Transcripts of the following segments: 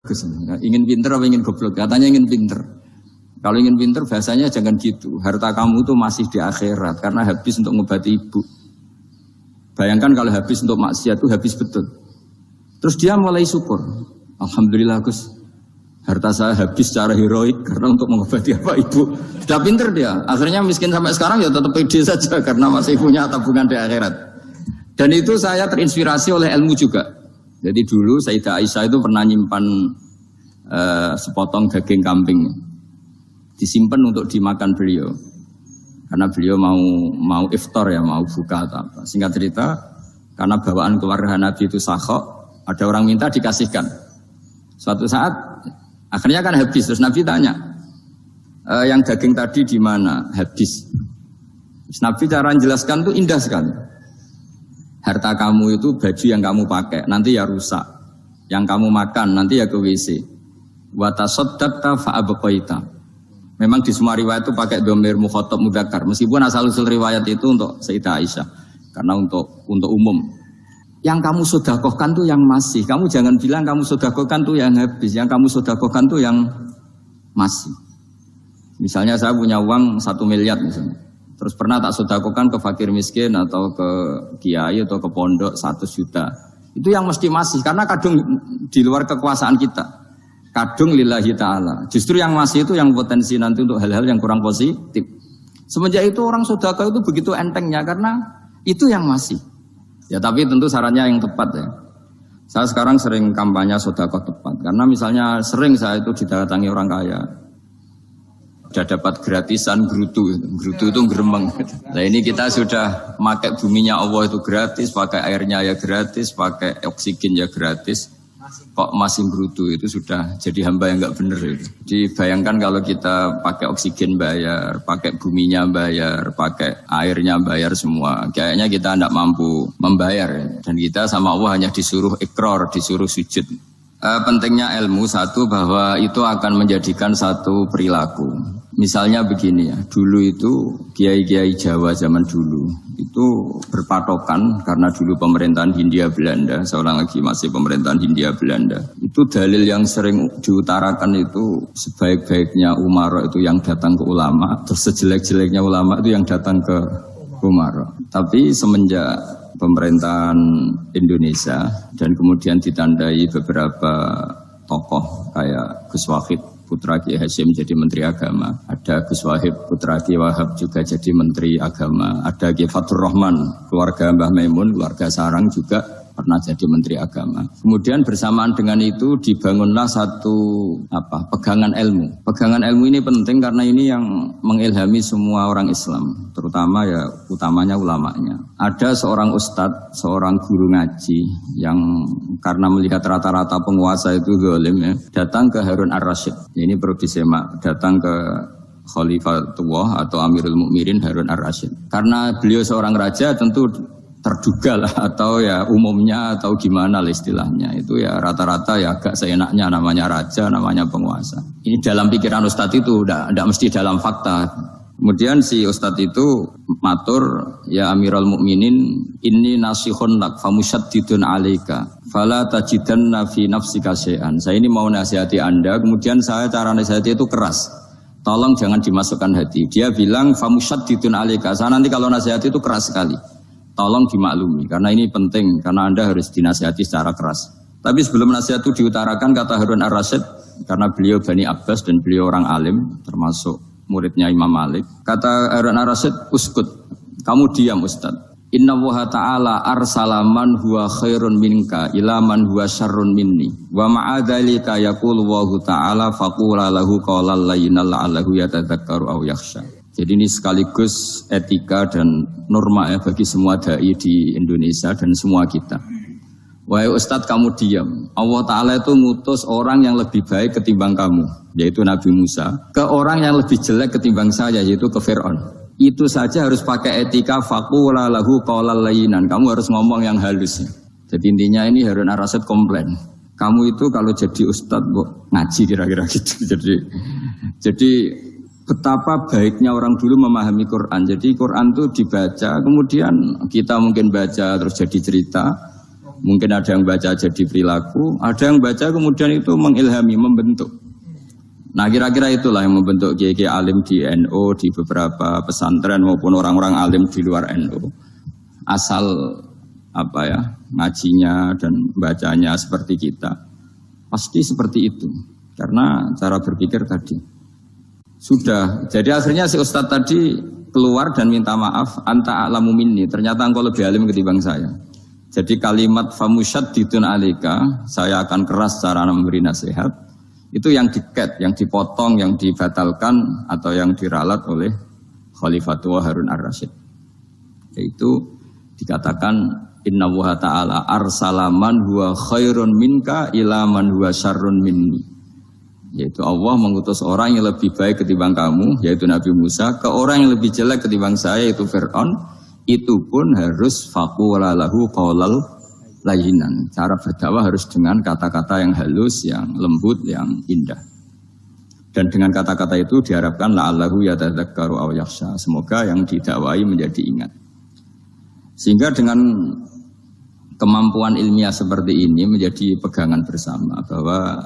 Gus. Ingin pinter apa ingin goblok? Katanya ingin pinter. Kalau ingin pinter bahasanya jangan gitu. Harta kamu itu masih di akhirat karena habis untuk ngobati ibu. Bayangkan kalau habis untuk maksiat itu habis betul. Terus dia mulai syukur. Alhamdulillah Gus, harta saya habis secara heroik karena untuk mengobati apa ibu. Sudah pinter dia. Akhirnya miskin sampai sekarang ya tetap pede saja karena masih punya tabungan di akhirat. Dan itu saya terinspirasi oleh ilmu juga. Jadi dulu Sayyidah Aisyah itu pernah nyimpan sepotong daging kambing, disimpan untuk dimakan beliau. Karena beliau mau iftar ya, mau buka atau apa. Singkat cerita, karena bawaan keluarga Nabi itu sakhok, ada orang minta dikasihkan. Suatu saat, akhirnya kan habis. Terus Nabi tanya, yang daging tadi di mana? Habis. Terus Nabi cara menjelaskan itu indah sekali. Harta kamu itu baju yang kamu pakai, nanti ya rusak. Yang kamu makan, nanti ya ke WC. Wa tasaddaqta fa abqaita. Memang di semua riwayat itu pakai dhamir mukhatab mudzakkar. Meskipun asal-usul riwayat itu untuk Sayyidah Aisyah. Karena untuk umum. Yang kamu sedekahkan tuh yang masih. Kamu jangan bilang kamu sedekahkan tuh yang habis. Yang kamu sedekahkan tuh yang masih. Misalnya saya punya uang 1 miliar misalnya. Terus pernah tak sedekahkan ke fakir miskin atau ke kiai atau ke pondok 1 juta. Itu yang mesti masih. Karena kadang di luar kekuasaan kita. Kadung lillahi ta'ala. Justru yang masih itu yang potensi nanti untuk hal-hal yang kurang positif. Semenjak itu orang sedekah itu begitu entengnya karena itu yang masih. Ya tapi tentu sarannya yang tepat ya. Saya sekarang sering kampanye sedekah tepat. Karena misalnya sering saya itu didatangi orang kaya. Sudah dapat gratisan gerutu itu geremeng. Nah ini kita sudah pakai buminya Allah itu gratis, pakai airnya ya gratis, pakai oksigen ya gratis. Kok masih brutu itu sudah jadi hamba yang enggak benar itu. Dibayangkan kalau kita pakai oksigen bayar, pakai buminya bayar, pakai airnya bayar semua. Kayaknya kita tidak mampu membayar. Dan kita sama Allah hanya disuruh ikrar, disuruh sujud. Pentingnya ilmu satu bahwa itu akan menjadikan satu perilaku. Misalnya begini ya, dulu itu kiai-kiai Jawa zaman dulu itu berpatokan karena dulu pemerintahan Hindia Belanda, seorang lagi masih pemerintahan Hindia Belanda. Itu dalil yang sering diutarakan itu sebaik-baiknya umara itu yang datang ke ulama, terus sejelek-jeleknya ulama itu yang datang ke umara. Tapi semenjak pemerintahan Indonesia dan kemudian ditandai beberapa tokoh kayak Gus Wahid putra Ki Hasyim jadi Menteri Agama, ada Gus Wahib putra Ki Wahab juga jadi Menteri Agama, ada Ki Fatur Rahman keluarga Mbah Maimun, keluarga Sarang juga pernah jadi Menteri Agama. Kemudian bersamaan dengan itu dibangunlah satu pegangan ilmu. Pegangan ilmu ini penting karena ini yang mengilhami semua orang Islam, terutama ya utamanya ulamanya. Ada seorang ustadz, seorang guru ngaji yang karena melihat rata-rata penguasa itu zalim ya, datang ke Harun Ar-Rasyid. Ini perlu disemak, datang ke Khalifatullah atau Amirul Mukminin Harun Ar-Rasyid. Karena beliau seorang raja tentu terduga lah atau ya umumnya atau gimana lah istilahnya itu ya rata-rata ya agak seenaknya namanya raja, namanya penguasa. Ini dalam pikiran ustadz itu tidak mesti dalam fakta. Kemudian si ustadz itu matur, ya Amirul Mukminin inni nasihun lak famusyaddidun alaika fala tajidanna fi nafsika syai'an. Saya ini mau nasihati Anda, kemudian saya cara nasihati itu keras. Tolong jangan dimasukkan hati. Dia bilang famusyaddidun alaika. Saya nanti kalau nasihati itu keras sekali. Tolong dimaklumi, karena ini penting, karena Anda harus dinasihati secara keras. Tapi sebelum nasihat itu diutarakan, kata Harun Ar-Rasyid, karena beliau Bani Abbas dan beliau orang alim, termasuk muridnya Imam Malik. Kata Harun Ar-Rasyid, uskut, kamu diam Ustaz. Inna Allaha ta'ala arsala man huwa khairun minka ila man huwa syarrun minni. Wa ma'adhalika yakulu Allahu ta'ala faqula lahu qawlan layyinal la'allahu yatadzakkaru aw yakhsha. Jadi ini sekaligus etika dan norma ya bagi semua dai di Indonesia dan semua kita. Wahai Ustadz kamu diam. Allah Ta'ala itu ngutus orang yang lebih baik ketimbang kamu, yaitu Nabi Musa, ke orang yang lebih jelek ketimbang saya, yaitu ke Fir'aun. Itu saja harus pakai etika faqula lahu qawlan layyinan. Kamu harus ngomong yang halus. Jadi intinya ini Harun Ar-Rasyid komplain. Kamu itu kalau jadi Ustadz ngaji kira-kira gitu. Jadi betapa baiknya orang dulu memahami Quran. Jadi Quran itu dibaca, kemudian kita mungkin baca terus jadi cerita. Mungkin ada yang baca jadi perilaku, ada yang baca kemudian itu mengilhami, membentuk. Nah kira-kira itulah yang membentuk kiai-kiai alim di NU, di beberapa pesantren maupun orang-orang alim di luar NU. Asal ngajinya dan bacanya seperti kita, pasti seperti itu. Karena cara berpikir tadi sudah. Jadi akhirnya si Ustadz tadi keluar dan minta maaf, anta a'lamu minni, ternyata engkau lebih alim ketimbang saya. Jadi kalimat famusyaddidun alika, saya akan keras cara memberi nasihat, itu yang diket, yang dipotong, yang dibatalkan atau yang diralat oleh Khalifatul Harun ar-Rasyid. Yaitu dikatakan inna wa ta'ala arsalaman huwa khairun minka ila man huwa syarrun minni. Yaitu Allah mengutus orang yang lebih baik ketimbang kamu, yaitu Nabi Musa, ke orang yang lebih jelek ketimbang saya, yaitu Fir'aun. Itu pun harus faqula lahu qaulal layyinan. Cara berdakwah harus dengan kata-kata yang halus, yang lembut, yang indah. Dan dengan kata-kata itu diharapkan la'allahu yatadzakkaru aw yakhsha. Semoga yang didakwai menjadi ingat. Sehingga dengan kemampuan ilmiah seperti ini menjadi pegangan bersama bahwa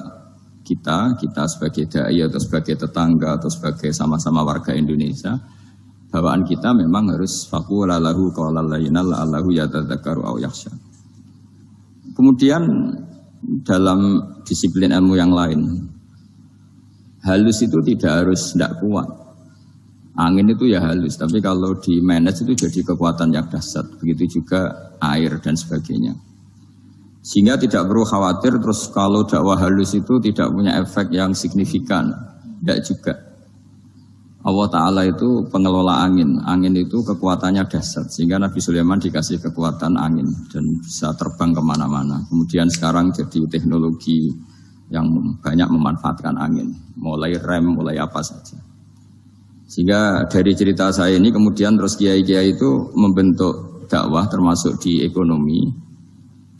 kita sebagai dai atau sebagai tetangga atau sebagai sama-sama warga Indonesia, bawaan kita memang harus faqula lahu qaulal layyinan la'allahu yatadzakkaru aw yakhsha. Kemudian dalam disiplin ilmu yang lain, halus itu tidak kuat. Angin itu ya halus, tapi kalau di manage itu jadi kekuatan yang dahsyat. Begitu juga air dan sebagainya. Sehingga tidak perlu khawatir terus kalau dakwah halus itu tidak punya efek yang signifikan. Tidak juga. Allah Ta'ala itu pengelola angin. Angin itu kekuatannya dahsyat. Sehingga Nabi Sulaiman dikasih kekuatan angin dan bisa terbang kemana-mana. Kemudian sekarang jadi teknologi yang banyak memanfaatkan angin. Mulai rem, mulai apa saja. Sehingga dari cerita saya ini kemudian terus kiai-kiai itu membentuk dakwah termasuk di ekonomi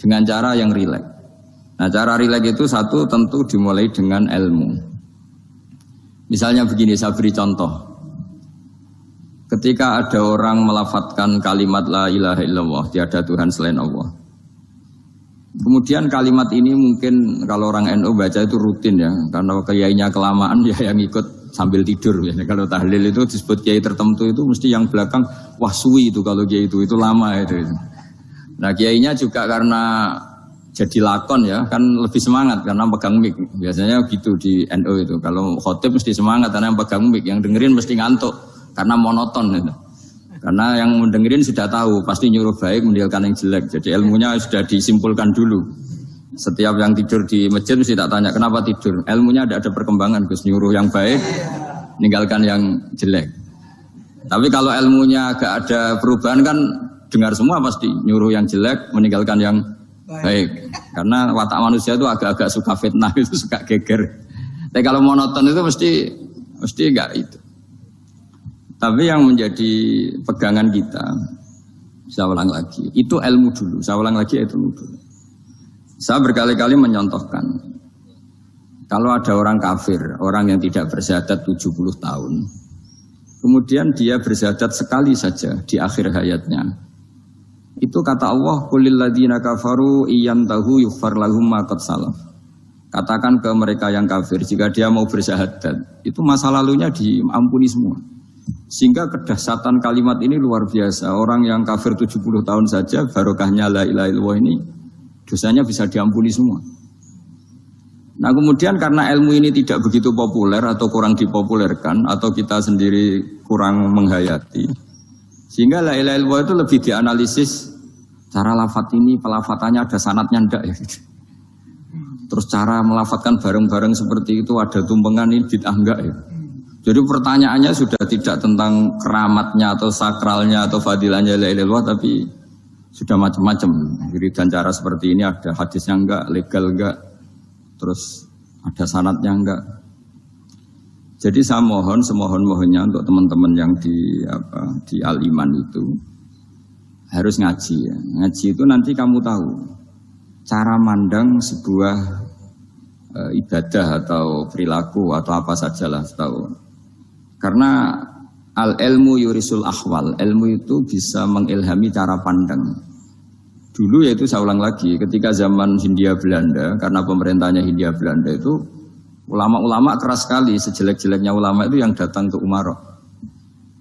dengan cara yang rileks. Nah cara rileks itu satu tentu dimulai dengan ilmu. Misalnya begini, saya beri contoh. Ketika ada orang melafadzkan kalimat la ilaha illallah, tiada Tuhan selain Allah. Kemudian kalimat ini mungkin kalau orang NU baca itu rutin ya, karena kiainya kelamaan ya yang ikut sambil tidur ya. Kalau tahlil itu disebut kiai tertentu itu mesti yang belakang wah suwi itu kalau kiai itu lama itu. Nah kiainya juga karena jadi lakon ya kan lebih semangat karena pegang mic. Biasanya gitu di NU itu. Kalau khotib mesti semangat karena yang pegang mic, yang dengerin mesti ngantuk karena monoton gitu. Karena yang mendengerin sudah tahu pasti nyuruh baik meninggalkan yang jelek. Jadi ilmunya sudah disimpulkan dulu. Setiap yang tidur di masjid mesti tak tanya kenapa tidur. Ilmunya ada perkembangan, Gus, nyuruh yang baik, meninggalkan yang jelek. Tapi kalau ilmunya agak ada perubahan kan dengar semua pasti nyuruh yang jelek, meninggalkan yang baik. Karena watak manusia itu agak-agak suka fitnah, itu suka geger. Tapi kalau monoton itu mesti enggak itu. Tapi yang menjadi pegangan kita, saya ulang lagi, itu ilmu dulu. Saya ulang lagi itu ilmu dulu. Saya berkali-kali menyontohkan, kalau ada orang kafir, orang yang tidak bersyahadat 70 tahun, kemudian dia bersyahadat sekali saja di akhir hayatnya. Itu kata Allah, qulil ladzina kafaru iyantahu yughfar lahum ma qad salaf. Katakan ke mereka yang kafir, jika dia mau bersyahadat, itu masa lalunya diampuni semua. Sehingga kedahsyatan kalimat ini luar biasa. Orang yang kafir 70 tahun saja, barokahnya la ilaha illallah ini, dosanya bisa diampuni semua. Nah kemudian karena ilmu ini tidak begitu populer atau kurang dipopulerkan, atau kita sendiri kurang menghayati, sehingga la ilaha illallah itu lebih dianalisis, cara lafadz ini, pelafatannya ada sanadnya enggak ya gitu. Terus cara melafatkan bareng-bareng seperti itu ada tumpengan ini bid'ah enggak ya. Jadi pertanyaannya sudah tidak tentang keramatnya atau sakralnya atau fadilahnya la ilaha illallah, tapi sudah macam-macam. Jadi dan cara seperti ini ada hadisnya enggak, legal enggak, terus ada sanadnya enggak. Jadi saya mohon semohon-mohonnya untuk teman-teman yang di Al-Iman itu harus ngaji ya. Ngaji itu nanti kamu tahu cara mandang sebuah ibadah atau perilaku atau apa sajalah tahu. Karena al-ilmu yurisul ahwal, ilmu itu bisa mengilhami cara pandang. Dulu yaitu saya ulang lagi, ketika zaman Hindia Belanda, karena pemerintahnya Hindia Belanda itu ulama-ulama keras sekali, sejelek-jeleknya ulama itu yang datang ke Umaroh.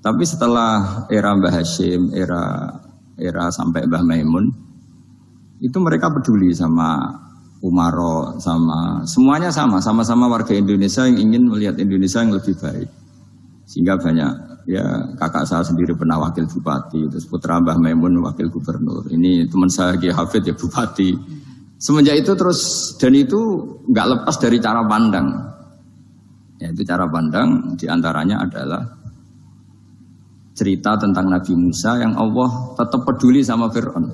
Tapi setelah era Mbah Hashim, era sampai Mbah Maimun, itu mereka peduli sama Umaroh, semuanya sama-sama warga Indonesia yang ingin melihat Indonesia yang lebih baik. Sehingga banyak, ya kakak saya sendiri pernah wakil bupati, terus putra Mbah Maimun wakil gubernur. Ini teman saya Kiai Hafid ya bupati. Semenjak itu terus, dan itu nggak lepas dari cara pandang. Yaitu cara pandang diantaranya adalah cerita tentang Nabi Musa yang Allah tetap peduli sama Fir'aun.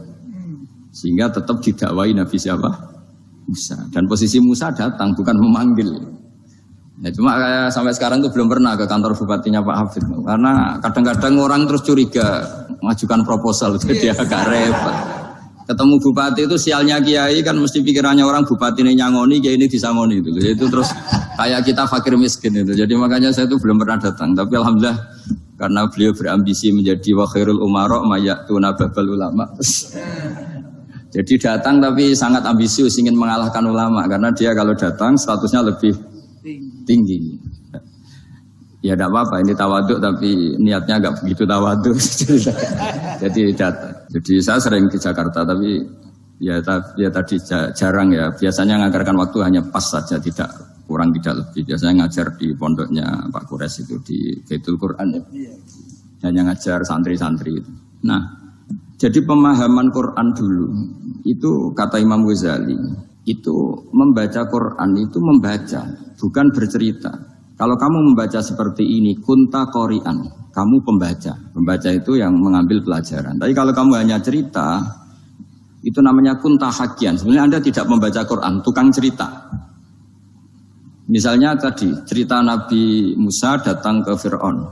Sehingga tetap didakwai Nabi siapa? Musa. Dan posisi Musa datang, bukan memanggil. Ya, cuma kayak sampai sekarang tuh belum pernah ke kantor bupatinya Pak Hafid. Karena kadang-kadang orang terus curiga mengajukan proposal, jadi agak repot. Ketemu bupati itu sialnya kiai kan mesti pikirannya orang bupati ini nyangoni, kiai ini disangoni itu. Itu terus kayak kita fakir miskin itu. Jadi makanya saya itu belum pernah datang. Tapi alhamdulillah karena beliau berambisi menjadi wa khairul umara mayatuna babal ulama. Jadi datang tapi sangat ambisius ingin mengalahkan ulama karena dia kalau datang statusnya lebih tinggi. Ya tidak apa-apa, ini tawaduk tapi niatnya agak begitu tawaduk. Jadi saya sering di Jakarta tapi ya tadi jarang ya. Biasanya nganggarkan waktu hanya pas saja, tidak kurang tidak lebih. Biasanya ngajar di pondoknya Pak Kures itu di Baitul Quran ya. Hanya ngajar santri-santri itu. Nah, jadi pemahaman Quran dulu itu kata Imam Ghazali itu membaca Quran itu membaca, bukan bercerita. Kalau kamu membaca seperti ini, kunta qori'an, kamu pembaca. Pembaca itu yang mengambil pelajaran. Tapi kalau kamu hanya cerita, itu namanya kunta hakian. Sebenarnya Anda tidak membaca Quran, tukang cerita. Misalnya tadi, cerita Nabi Musa datang ke Fir'aun.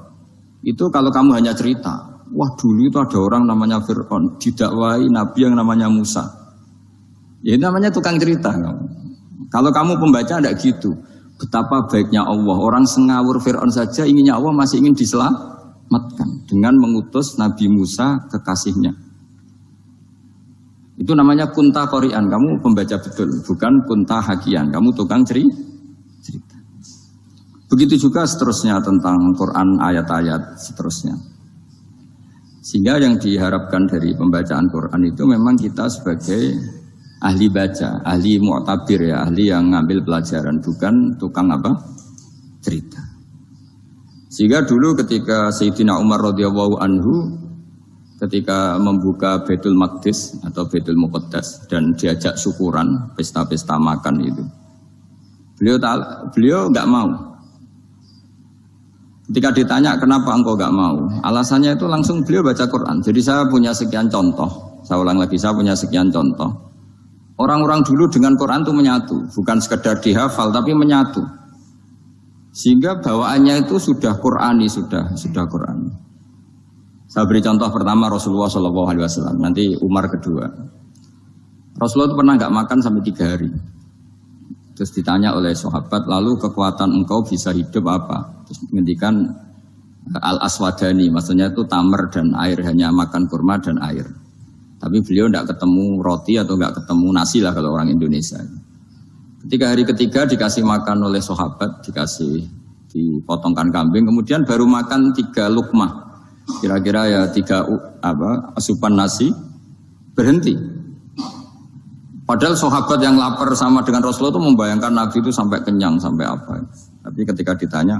Itu kalau kamu hanya cerita, wah dulu itu ada orang namanya Fir'aun, didakwai Nabi yang namanya Musa. Ya itu namanya tukang cerita. Kalau kamu pembaca tidak gitu. Betapa baiknya Allah. Orang sengawur Fir'aun saja inginnya Allah masih ingin diselamatkan. Dengan mengutus Nabi Musa kekasihnya. Itu namanya kunta qori'an. Kamu pembaca betul. Bukan kunta hakian. Kamu tukang cerita. Begitu juga seterusnya tentang Quran ayat-ayat seterusnya. Sehingga yang diharapkan dari pembacaan Quran itu memang kita sebagai ahli baca, ahli mu'tabir ya, ahli yang ngambil pelajaran, bukan tukang apa? Cerita. Sehingga dulu ketika Sayyidina Umar radhiyallahu anhu ketika membuka Baitul Maqdis atau Baitul Muqaddas dan diajak syukuran, pesta-pesta makan itu. Beliau enggak mau. Ketika ditanya kenapa engkau enggak mau? Alasannya itu langsung beliau baca Quran. Jadi saya punya sekian contoh. Saya ulang lagi, saya punya sekian contoh. Orang-orang dulu dengan Quran itu menyatu, bukan sekedar dihafal tapi menyatu. Sehingga bawaannya itu sudah Qurani, sudah Qurani. Saya beri contoh pertama Rasulullah SAW, nanti Umar kedua. Rasulullah itu pernah nggak makan sampai 3 hari. Terus ditanya oleh sahabat, lalu kekuatan engkau bisa hidup apa? Terus menghentikan al-aswadani, maksudnya itu tamar dan air, hanya makan kurma dan air. Tapi beliau tidak ketemu roti atau tidak ketemu nasi lah kalau orang Indonesia. Ketika hari ketiga dikasih makan oleh sahabat, dipotongkan kambing, kemudian baru makan 3 lukmah. Kira-kira ya 3 asupan nasi, berhenti. Padahal sahabat yang lapar sama dengan Rasulullah itu membayangkan Nabi itu sampai kenyang, sampai apa. Tapi ketika ditanya,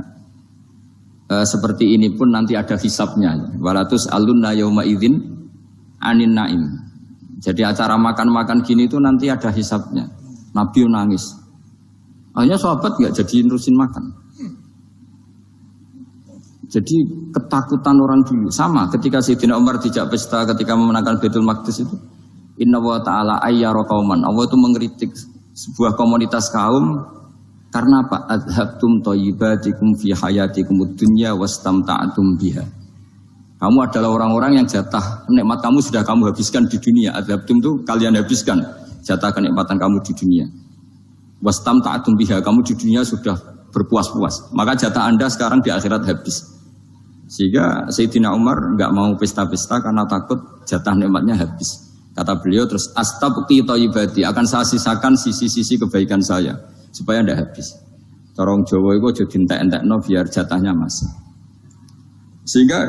seperti ini pun nanti ada hisabnya. Walatus alunna yauma idzin anin naim. Jadi acara makan-makan gini itu nanti ada hisabnya. Nabi nangis. Akhirnya sahabat nggak jadi nerusin makan. Jadi ketakutan orang dulu sama ketika Sayyidina Umar dijak pesta ketika memenangkan Baitul Maqdis itu. Inna wa ta'ala ayyara qauman. Allah itu mengkritik sebuah komunitas kaum karena apa? Adhabtum thayyibatikum fi hayatikum ad-dunya wastamta'tum biha. Kamu adalah orang-orang yang jatah nikmat kamu sudah kamu habiskan di dunia. Adhabtum itu kalian habiskan jatah kenikmatan kamu di dunia. Wastamta'tum biha, kamu di dunia sudah berpuas-puas. Maka jatah Anda sekarang di akhirat habis. Sehingga Sayyidina Umar enggak mau pesta-pesta karena takut jatah nikmatnya habis. Kata beliau terus astabqi thayyibati, akan saya sisakan sisi-sisi kebaikan saya supaya tidak habis. Corong Jawa itu aja dientek-entekno biar jatahnya masih. Sehingga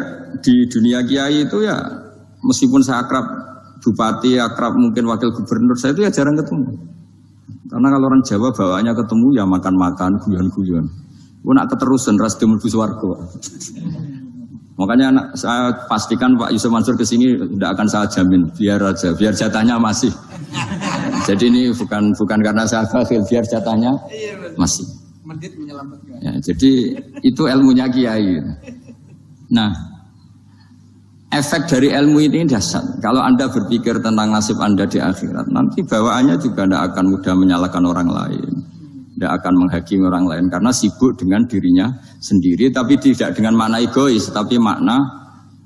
di dunia kiai itu ya meskipun saya akrab bupati, akrab mungkin wakil gubernur, saya itu ya jarang ketemu. Karena kalau orang Jawa bawaannya ketemu ya makan-makan, guyon-guyon. Aku nak keterusan ras mlebu swarga. Makanya saya pastikan Pak Yusuf Mansur kesini tidak akan saya jamin, biar aja, biar jatahnya masih. Jadi ini bukan karena saya bakhil, biar jatahnya masih. Ya, jadi itu ilmunya kiai. Nah, efek dari ilmu ini dasar. Kalau Anda berpikir tentang nasib Anda di akhirat, nanti bawaannya juga tidak akan mudah menyalahkan orang lain. Tidak akan menghakimi orang lain karena sibuk dengan dirinya sendiri, tapi tidak dengan makna egois, tapi makna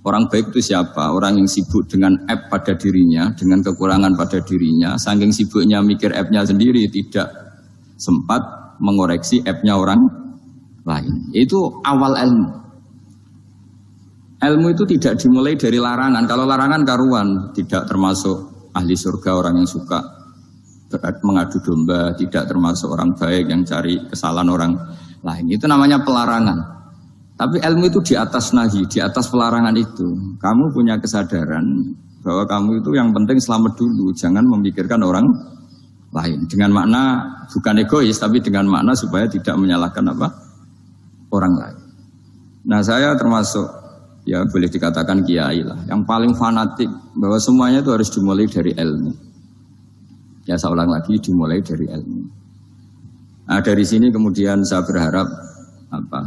orang baik itu siapa? Orang yang sibuk dengan app pada dirinya, dengan kekurangan pada dirinya, saking sibuknya mikir app-nya sendiri, tidak sempat mengoreksi app-nya orang lain. Itu awal ilmu. Ilmu itu tidak dimulai dari larangan. Kalau larangan karuan, tidak termasuk ahli surga orang yang suka mengadu domba, tidak termasuk orang baik yang cari kesalahan orang lain. Itu namanya pelarangan. Tapi ilmu itu di atas nahi, di atas pelarangan itu. Kamu punya kesadaran bahwa kamu itu yang penting selamat dulu, jangan memikirkan orang lain. Dengan makna bukan egois, tapi dengan makna supaya tidak menyalahkan orang lain. Nah, saya termasuk ya boleh dikatakan kiai lah, yang paling fanatik bahwa semuanya itu harus dimulai dari ilmu. Ya saya ulang lagi, dimulai dari ilmu. Nah, dari sini kemudian saya berharap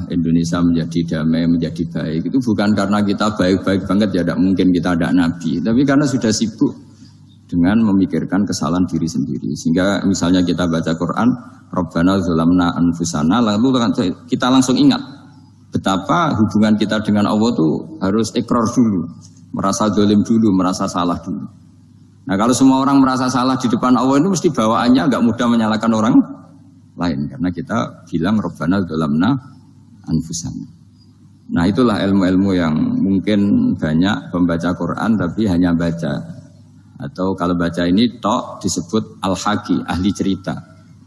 Indonesia menjadi damai, menjadi baik. Itu bukan karena kita baik-baik banget, ya tidak mungkin kita ada nabi, tapi karena sudah sibuk dengan memikirkan kesalahan diri sendiri. Sehingga misalnya kita baca Quran, Rabbana zalamna anfusana, lalu kita langsung ingat betapa hubungan kita dengan Allah itu harus ikrar dulu, merasa dolim dulu, merasa salah dulu. Nah, kalau semua orang merasa salah di depan Allah itu mesti bawaannya agak mudah menyalahkan orang lain, karena kita bilang Rabbana zalamna anfusana. Nah, itulah ilmu-ilmu yang mungkin banyak pembaca Quran tapi hanya baca, atau kalau baca ini tok disebut al-haqi, ahli cerita.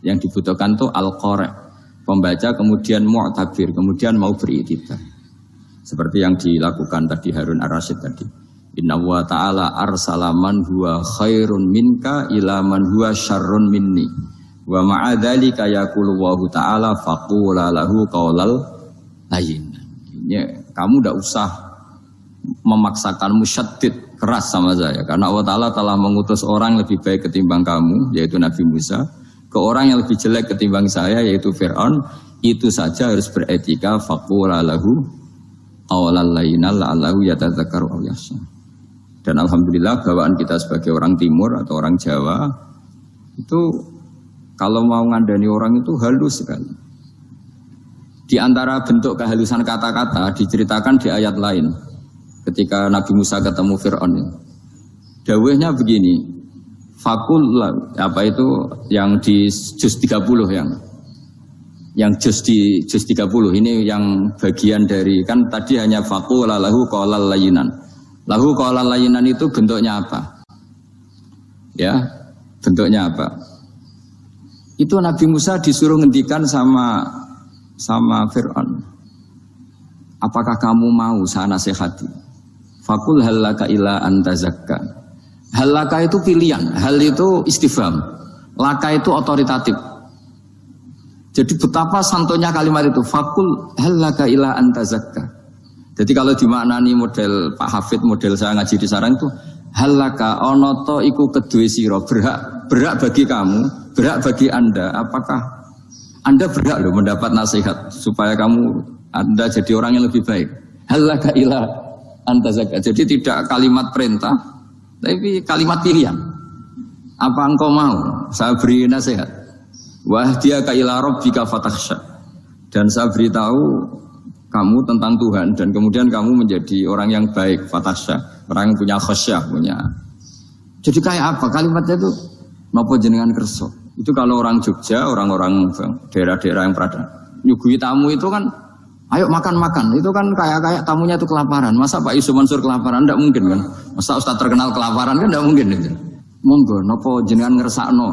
Yang dibutuhkan tuh al-qari', pembaca kemudian mu'tabir, kemudian mau beriktibar. Seperti yang dilakukan tadi Harun Ar-Rasyid tadi. Inna wa ta'ala arsala man huwa khairun minka ila man huwa syarrun minni. Wa ma'adzalika yaqulu wa ta'ala faqula lahu qaulal layyin. Kamu tidak usah memaksakan musyaddid keras sama saya, karena Allah Ta'ala telah mengutus orang lebih baik ketimbang kamu, yaitu Nabi Musa, ke orang yang lebih jelek ketimbang saya, yaitu Fir'aun. Itu saja harus beretika, faqula lahu qaulal layyin la'allahu yatadzakkaru aw yakhsha. Dan alhamdulillah bawaan kita sebagai orang timur atau orang Jawa itu kalau mau ngandani orang itu halus sekali. Di antara bentuk kehalusan kata-kata diceritakan di ayat lain ketika Nabi Musa ketemu Fir'aun. Dawuhnya begini, fakul apa itu yang di juz 30 yang juz 30 ini yang bagian dari, kan tadi hanya fakul lahu qaulal layyinan. Lahu qaulal layyinan itu bentuknya apa? Ya, bentuknya apa? Itu Nabi Musa disuruh ngendikan sama Fir'aun. Apakah kamu mau saya nasihati? Fakul halaka ila antazakka. Halaka itu pilihan, hal itu istifham. Laka itu otoritatif. Jadi betapa santonya kalimat itu. Fakul halaka ila antazakka. Jadi kalau dimaknani model Pak Hafid, model saya ngaji di sarang itu, halaka onoto iku kedue siro, berhak bagi kamu, berhak bagi Anda. Apakah Anda berhak loh mendapat nasihat supaya Anda jadi orang yang lebih baik? Halaka ila antazakka. Jadi tidak kalimat perintah, tapi kalimat pilihan. Apa engkau mau saya beri nasihat? Wahdiyaka ila rabbika fatakhsha. Dan saya beritahu kamu tentang Tuhan, dan kemudian kamu menjadi orang yang baik, fatasya, orang yang punya khasyah, punya. Jadi kayak apa kalimatnya itu? Napa jenengan kerso? Itu kalau orang Jogja, orang-orang daerah-daerah yang pada nyugui tamu itu kan, ayo makan-makan. Itu kan kayak tamunya itu kelaparan. Masa Pak Yusuf Mansur kelaparan? Tidak mungkin kan. Masa Ustaz terkenal kelaparan kan tidak mungkin. Itu. monggo nopo jenengan ngersakno.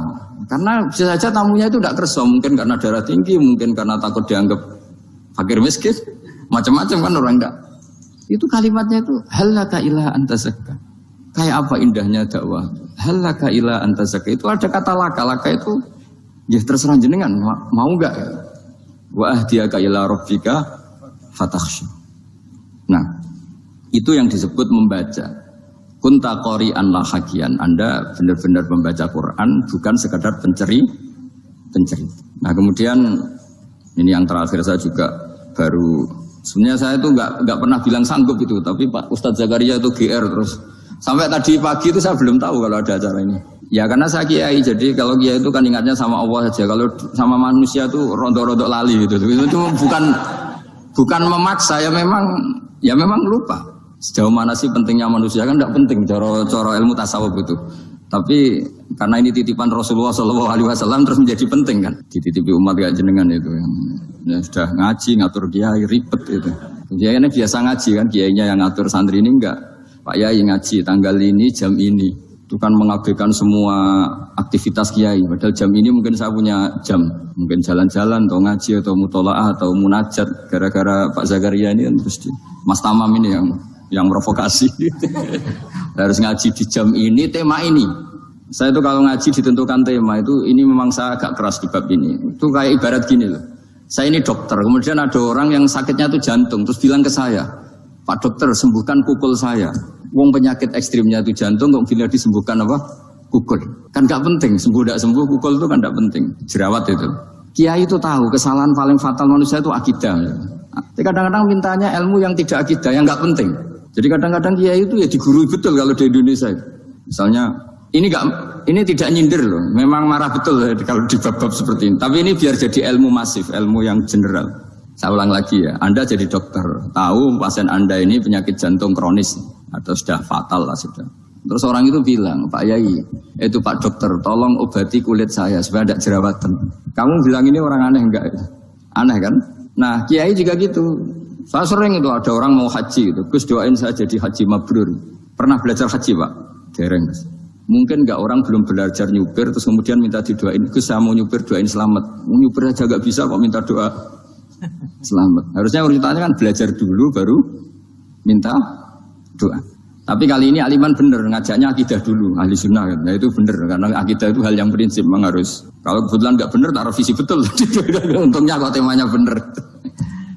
Karena bisa saja tamunya itu tidak kerso, mungkin karena darah tinggi, mungkin karena takut dianggap fakir miskin, macam-macam kan orang enggak. Itu kalimatnya itu halaka ila anta zakka. Kayak apa indahnya dakwah. Halaka ila anta zakka. Itu ada kata laka itu ya terserah jenengan mau enggak. Wa ahdiyaka ila rabbika fatakhsha. Nah, itu yang disebut membaca. Kunta qori'an la hakian. Anda benar-benar membaca Quran, bukan sekadar penceri. Nah, kemudian ini yang terakhir saya juga baru, sebenarnya saya itu nggak pernah bilang sanggup itu, tapi Pak Ustadz Zakaria itu GR terus. Sampai tadi pagi itu saya belum tahu kalau ada acara ini. Ya karena saya kiai, jadi kalau kiai itu kan ingatnya sama Allah saja. Kalau sama manusia itu rontok-rontok lali gitu. Itu bukan memaksa, ya memang lupa. Sejauh mana sih pentingnya manusia kan tidak penting cara ilmu tasawuf itu. Tapi karena ini titipan Rasulullah SAW terus menjadi penting kan. Dititipi umat gak jenengan itu. Ya, sudah ngaji ngatur kiai ribet itu. Kiai ini biasa ngaji kan, kiainya yang ngatur, santri ini enggak. Pak Yai ngaji tanggal ini jam ini. Itu kan mengabaikan semua aktivitas kiai. Padahal jam ini mungkin saya punya jam. Mungkin jalan-jalan atau ngaji atau mutolaah atau munajat. Gara-gara Pak Zakaria ini kan terus Mas Tamam ini yang provokasi. Harus ngaji di jam ini, tema ini. Saya itu kalau ngaji ditentukan tema itu, ini memang saya agak keras di bab ini. Itu kayak ibarat gini loh. Saya ini dokter, kemudian ada orang yang sakitnya itu jantung, terus bilang ke saya, Pak dokter sembuhkan kukul saya. Wong penyakit ekstrimnya itu jantung, kok bila disembuhkan apa? Kukul. Kan gak penting, sembuh tidak sembuh, kukul itu kan gak penting. Jerawat itu. Kiai itu tahu kesalahan paling fatal manusia itu akidah. Tapi kadang-kadang mintanya ilmu yang tidak akidah, yang gak penting. Jadi kadang-kadang kiai itu ya digurui betul kalau di Indonesia. Misalnya ini tidak nyindir loh, memang marah betul kalau di bab-bab seperti ini. Tapi ini biar jadi ilmu masif, ilmu yang general. Saya ulang lagi ya, Anda jadi dokter, tahu pasien Anda ini penyakit jantung kronis atau sudah fatal lah sudah. Terus orang itu bilang, Pak Yai, itu Pak dokter, tolong obati kulit saya supaya tidak jerawatan. Kamu bilang ini orang aneh enggak? Aneh kan? Nah kiai juga gitu. Saya sering itu ada orang mau haji gitu. Gus doain saya jadi haji mabrur. Pernah belajar haji Pak? Dereng. Mungkin enggak orang belum belajar nyupir terus kemudian minta didoain. Gus saya mau nyupir doain selamat. Mau nyupir aja enggak bisa kok minta doa selamat. Harusnya urutannya kan belajar dulu baru minta doa. Tapi kali ini Aliman bener ngajaknya akidah dulu ahli sunnah kan. Nah itu bener karena akidah itu hal yang prinsip memang harus. Kalau kebetulan enggak bener taruh visi betul. Untungnya kok temanya bener.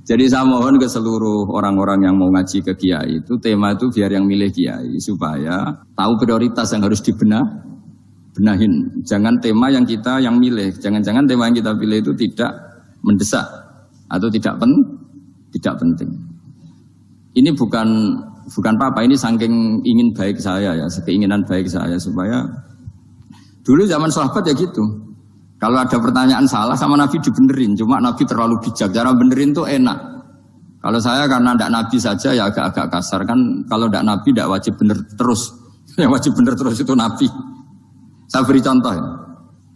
Jadi saya mohon ke seluruh orang-orang yang mau ngaji ke kiai itu tema itu biar yang milih kiai supaya tahu prioritas yang harus benahin. Jangan tema yang milih, jangan-jangan tema yang kita pilih itu tidak mendesak atau tidak penting. Ini bukan apa-apa, ini saking ingin baik saya ya, keinginan baik saya supaya dulu zaman sahabat ya gitu. Kalau ada pertanyaan salah sama Nabi dibenerin, cuma Nabi terlalu bijak. Cara benerin tuh enak. Kalau saya karena tidak Nabi saja ya agak-agak kasar kan. Kalau tidak Nabi tidak wajib bener terus. Yang wajib bener terus itu Nabi. Saya beri contoh ya.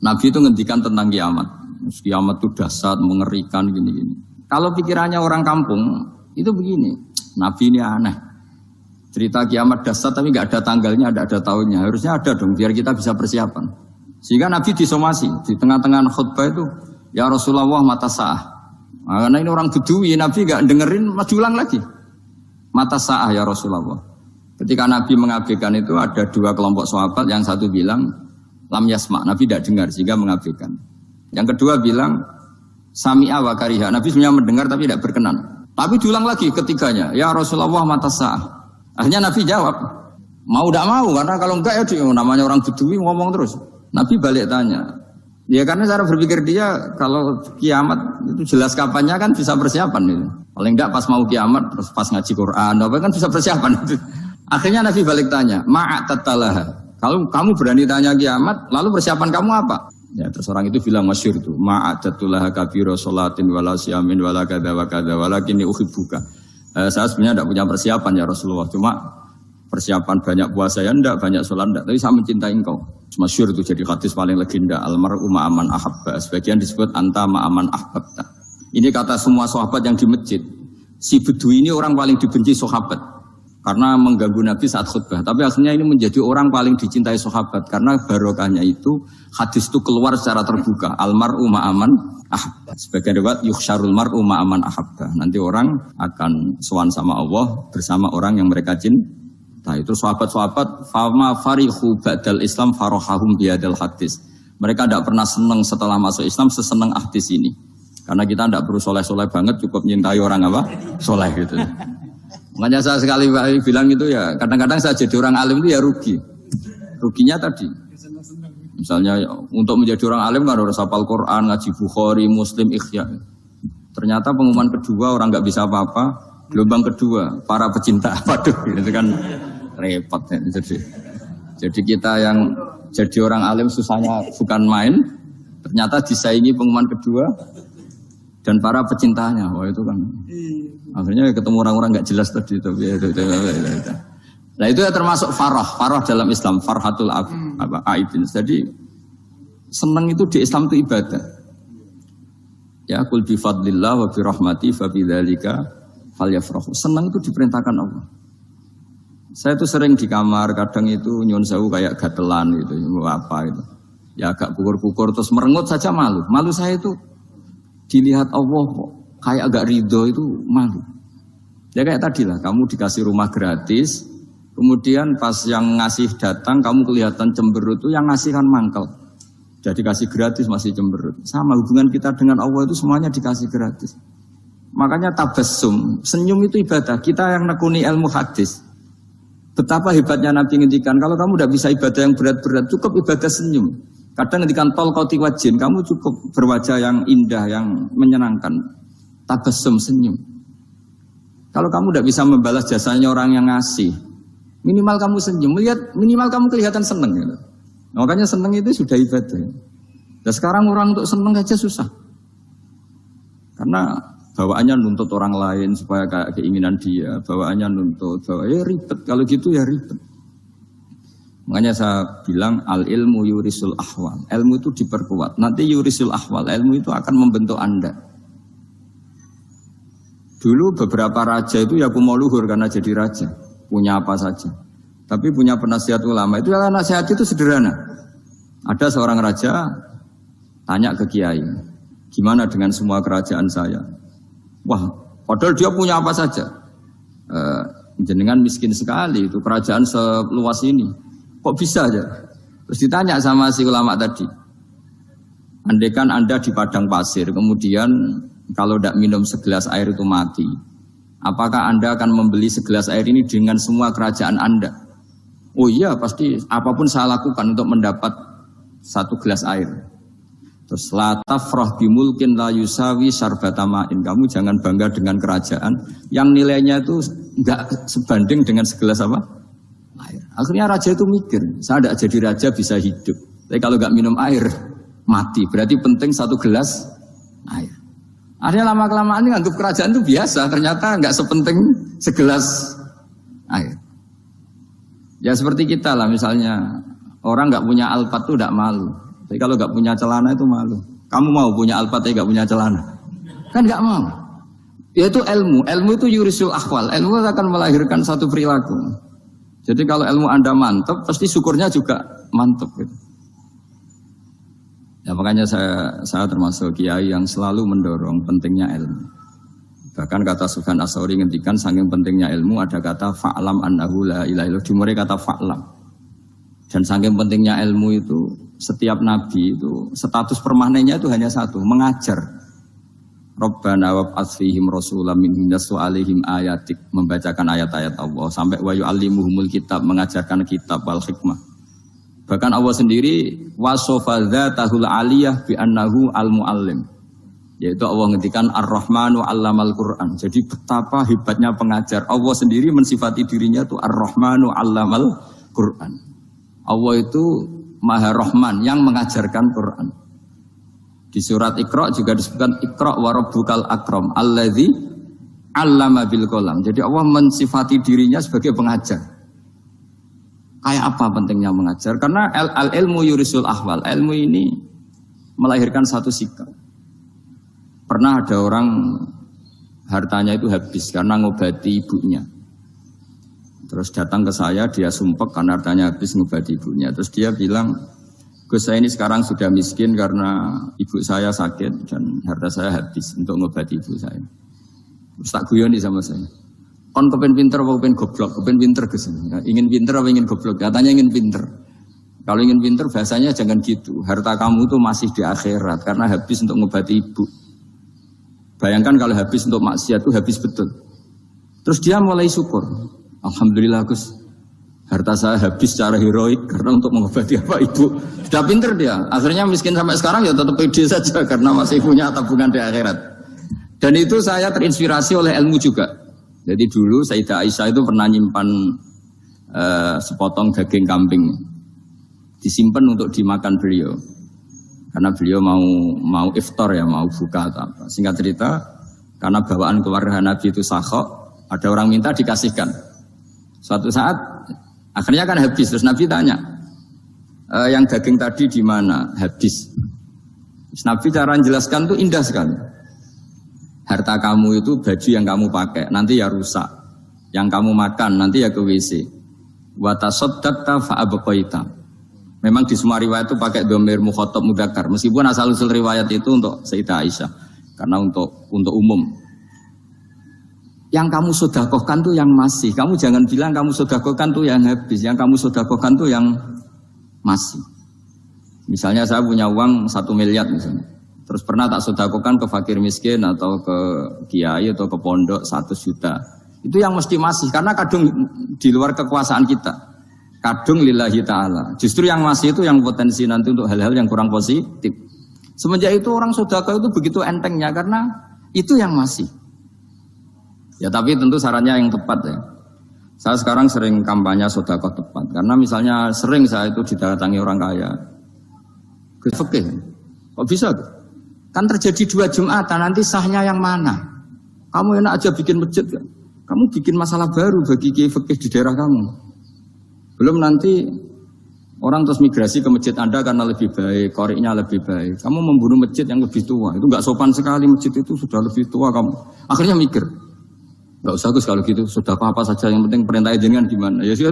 Nabi itu ngendikan tentang kiamat. Kiamat itu dahsyat, mengerikan gini-gini. Kalau pikirannya orang kampung itu begini. Nabi ini aneh. Cerita kiamat dahsyat tapi nggak ada tanggalnya, nggak ada tahunnya. Harusnya ada dong biar kita bisa persiapan. Sehingga Nabi disomasi di tengah-tengah khutbah itu, ya Rasulullah mata sa'ah. Nah, karena ini orang Bedui, Nabi gak dengerin, masih ulang lagi. Mata sa'ah ya Rasulullah. Ketika Nabi mengabaikan itu ada dua kelompok sahabat, yang satu bilang lam yasma, Nabi tidak dengar sehingga mengabaikan. Yang kedua bilang sami'a wa kariha, Nabi sebenarnya mendengar tapi tidak berkenan. Tapi diulang lagi ketiganya, ya Rasulullah mata sa'ah. Akhirnya Nabi jawab, mau tidak mau, karena kalau enggak ya namanya orang Bedui ngomong terus. Nabi balik tanya, ya karena cara berpikir dia kalau kiamat itu jelas kapannya kan bisa persiapan itu. Paling enggak pas mau kiamat terus pas ngaji Quran, apa kan bisa persiapan itu. Akhirnya Nabi balik tanya, ma'atatalaha. Kalau kamu berani tanya kiamat, lalu persiapan kamu apa? Ya terus orang itu bilang masyhur itu, ma'atatulaha kabiro sholatin wala siyamin wala kada wa kada walakini uhibbuka. Saya sebenarnya tidak punya persiapan ya Rasulullah, cuma persiapan banyak puasa ya enggak, banyak sholat enggak, tapi saya mencintai engkau. Masyhur itu jadi hadis paling legenda, almar'u ma'aman ahabba. Sebagian disebut anta ma'aman ahbabta. Ini kata semua sahabat yang di masjid. Si Bedui ini orang paling dibenci sahabat. karena mengganggu Nabi saat khutbah. Tapi akhirnya ini menjadi orang paling dicintai sahabat karena barokahnya itu hadis itu keluar secara terbuka. Almar'u ma'aman ahabba. Sebagian riwayat yukhsyarul mar'u ma'aman ahabba. Nanti orang akan sowan sama Allah bersama orang yang mereka cintai. Itu sahabat-sahabat fama farihu ba'dal Islam farohahum biadal hadis. Mereka tidak pernah senang setelah masuk Islam sesenang hadis ini. Karena kita tidak perlu soleh-soleh banget, cukup menyintai orang apa? Soleh gitu. Makanya saya sekali bilang itu ya, kadang-kadang saya jadi orang alim itu ya rugi. Ruginya tadi. Misalnya untuk menjadi orang alim kan harus hafal Quran, ngaji Bukhari, Muslim, Ikhya. Ternyata pengumuman kedua orang nggak bisa apa-apa. Gelombang kedua para pecinta. Waduh, itu kan repot ya. Jadi kita yang jadi orang alim susahnya bukan main. Ternyata disaingi pengumuman kedua dan para pecintanya. Wah itu kan. Akhirnya ketemu orang-orang nggak jelas tadi. Nah itu ya termasuk farah dalam Islam, farhatul aibin. Jadi senang itu di Islam itu ibadah. Ya, kul bi fadlillah wa bi rahmati fa bidzalika falyafrahu. Senang itu diperintahkan Allah. Saya tuh sering di kamar, kadang itu nyun sewu kayak gatelan gitu, apa itu. Ya agak kukur-kukur terus merengut saja malu. Malu saya itu dilihat Allah kok kayak agak ridho itu malu. Ya kayak tadi lah, kamu dikasih rumah gratis, kemudian pas yang ngasih datang, kamu kelihatan cemberut itu yang ngasih kan mangkel. Jadi dikasih gratis masih cemberut. Sama hubungan kita dengan Allah itu semuanya dikasih gratis. Makanya tabassum, senyum itu ibadah. Kita yang nekuni ilmu hadis. Betapa hebatnya Nabi ngendikan, kalau kamu tidak bisa ibadah yang berat-berat, cukup ibadah senyum. Kadang ngendikan tol qati wajhin, kamu cukup berwajah yang indah, yang menyenangkan. Tabassum, senyum. Kalau kamu tidak bisa membalas jasanya orang yang ngasih, minimal kamu senyum, minimal kamu kelihatan senang. Gitu. Makanya senang itu sudah ibadah. Dan sekarang orang untuk senang aja susah. Karena bawaannya nuntut orang lain supaya kayak keinginan dia, bawaannya nuntut, ya ribet. Kalau gitu ya ribet. Makanya saya bilang al ilmu yurisul ahwal. Ilmu itu diperkuat. Nanti yurisul ahwal, ilmu itu akan membentuk Anda. Dulu beberapa raja itu ya mau luhur karena jadi raja, punya apa saja. Tapi punya penasihat ulama itu ya nasihat itu sederhana. Ada seorang raja tanya ke kiai, gimana dengan semua kerajaan saya? Wah, padahal dia punya apa saja. Jenengan miskin sekali, itu kerajaan seluas ini. Kok bisa aja? Terus ditanya sama si ulama tadi. Andaikan Anda di padang pasir, kemudian kalau tidak minum segelas air itu mati. Apakah Anda akan membeli segelas air ini dengan semua kerajaan Anda? Oh iya, pasti apapun saya lakukan untuk mendapat satu gelas air. Terus la tafrah bimulkin la yusawi sarbatamain. Kamu jangan bangga dengan kerajaan yang nilainya itu enggak sebanding dengan segelas apa? Air. Akhirnya raja itu mikir, saya tidak jadi raja bisa hidup. Tapi kalau enggak minum air mati. Berarti penting satu gelas air. Akhirnya lama-kelamaan ini anggap kerajaan itu biasa. Ternyata enggak sepenting segelas air. Ya seperti kita lah misalnya orang enggak punya alpat itu enggak malu. Tapi kalau enggak punya celana itu malu. Kamu mau punya alpat tapi enggak punya celana? Kan enggak mau. Yaitu ilmu. Ilmu itu yurisul akhwal. Ilmu akan melahirkan satu perilaku. Jadi kalau ilmu Anda mantap, pasti syukurnya juga mantap. Gitu. Ya makanya saya termasuk kiai yang selalu mendorong pentingnya ilmu. Bahkan kata Sufyan As-Tsauri ngendikan saking pentingnya ilmu ada kata fa'lam annahu la ilaha illallah. Dimulai kata fa'lam. Dan saking pentingnya ilmu itu setiap nabi itu status permanennya itu hanya satu, mengajar. Rabbana wab'ats fihim rasulam minhum yatlu 'alaihim ayatik, membacakan ayat-ayat Allah sampai wa yu'allimuhumul kitab, mengajarkan kitab wal hikmah. Bahkan Allah sendiri wasofa dzatahul 'aliyah bi annahu al-muallim. Yaitu Allah ngendikan Ar-Rahmanu 'allamal Qur'an. Jadi betapa hebatnya pengajar. Allah sendiri mensifati dirinya itu Ar-Rahmanu 'allamal Qur'an. Allah itu Maha Rahman yang mengajarkan Quran. Di surat Iqra juga disebutkan Iqra wa rabbukal akram alladzi 'allama bil qalam. Jadi Allah mensifati dirinya sebagai pengajar. Kayak apa pentingnya mengajar? Karena al-ilmu yurisul ahwal. Ilmu ini melahirkan satu sikap. Pernah ada orang hartanya itu habis karena ngobati ibunya. Terus datang ke saya, dia sumpek karena hartanya habis ngobati ibunya. Terus dia bilang, Gus saya ini sekarang sudah miskin karena ibu saya sakit dan harta saya habis untuk ngobati ibu saya. Terus tak guyoni sama saya. Kon kepen pinter apa kepen goblok? Kepen pinter Gus. Ingin pinter apa ingin goblok? Katanya ingin pinter. Kalau ingin pinter bahasanya jangan gitu. Harta kamu itu masih di akhirat karena habis untuk ngobati ibu. Bayangkan kalau habis untuk maksiat itu habis betul. Terus dia mulai syukur. Alhamdulillah Gus, harta saya habis secara heroik karena untuk mengobati apa ibu. Sudah pinter dia. Akhirnya miskin sampai sekarang ya tetap pede saja karena masih punya tabungan di akhirat. Dan itu saya terinspirasi oleh ilmu juga. Jadi dulu Sayyidah Aisyah itu pernah nyimpan sepotong daging kambing. Disimpan untuk dimakan beliau karena beliau mau iftar ya, mau buka atau apa. Singkat cerita, karena bawaan keluarga Nabi itu sakhok, ada orang minta dikasihkan. Suatu saat akhirnya kan habis, terus Nabi tanya, yang daging tadi di mana? Habis. Terus Nabi cara menjelaskan tuh indah sekali. Harta kamu itu baju yang kamu pakai nanti ya rusak, yang kamu makan nanti ya ke WC. Wa tasaddaqta fa abqaita. Memang di semua riwayat itu pakai dhamir mukhatab mudzakkar. Meskipun asal-usul riwayat itu untuk Sayyidah Aisyah. Karena untuk umum. Yang kamu sedekahkan tuh yang masih. Kamu jangan bilang kamu sedekahkan tuh yang habis. Yang kamu sedekahkan tuh yang masih. Misalnya saya punya uang 1 miliar misalnya. Terus pernah tak sedekahkan ke fakir miskin atau ke kiai atau ke pondok 1 juta. Itu yang mesti masih. Karena kadung di luar kekuasaan kita. Kadung lillahi ta'ala. Justru yang masih itu yang potensi nanti untuk hal-hal yang kurang positif. Semenjak itu orang sedekah itu begitu entengnya karena itu yang masih. Ya tapi tentu sarannya yang tepat ya. Saya sekarang sering kampanye sedekah tepat. Karena misalnya sering saya itu didatangi orang kaya. Fikih. Kok bisa tuh? Kan terjadi 2 Jumatan, nanti sahnya yang mana? Kamu enak aja bikin masjid kan? Kamu bikin masalah baru bagi kiai fikih di daerah kamu. Belum nanti orang terus migrasi ke masjid Anda karena lebih baik, koriknya lebih baik. Kamu membunuh masjid yang lebih tua, itu nggak sopan sekali, masjid itu sudah lebih tua kamu. Akhirnya mikir, nggak usah Gus kalau gitu, sedekah apa saja yang penting perintah jenengan gimana. Ya sudah.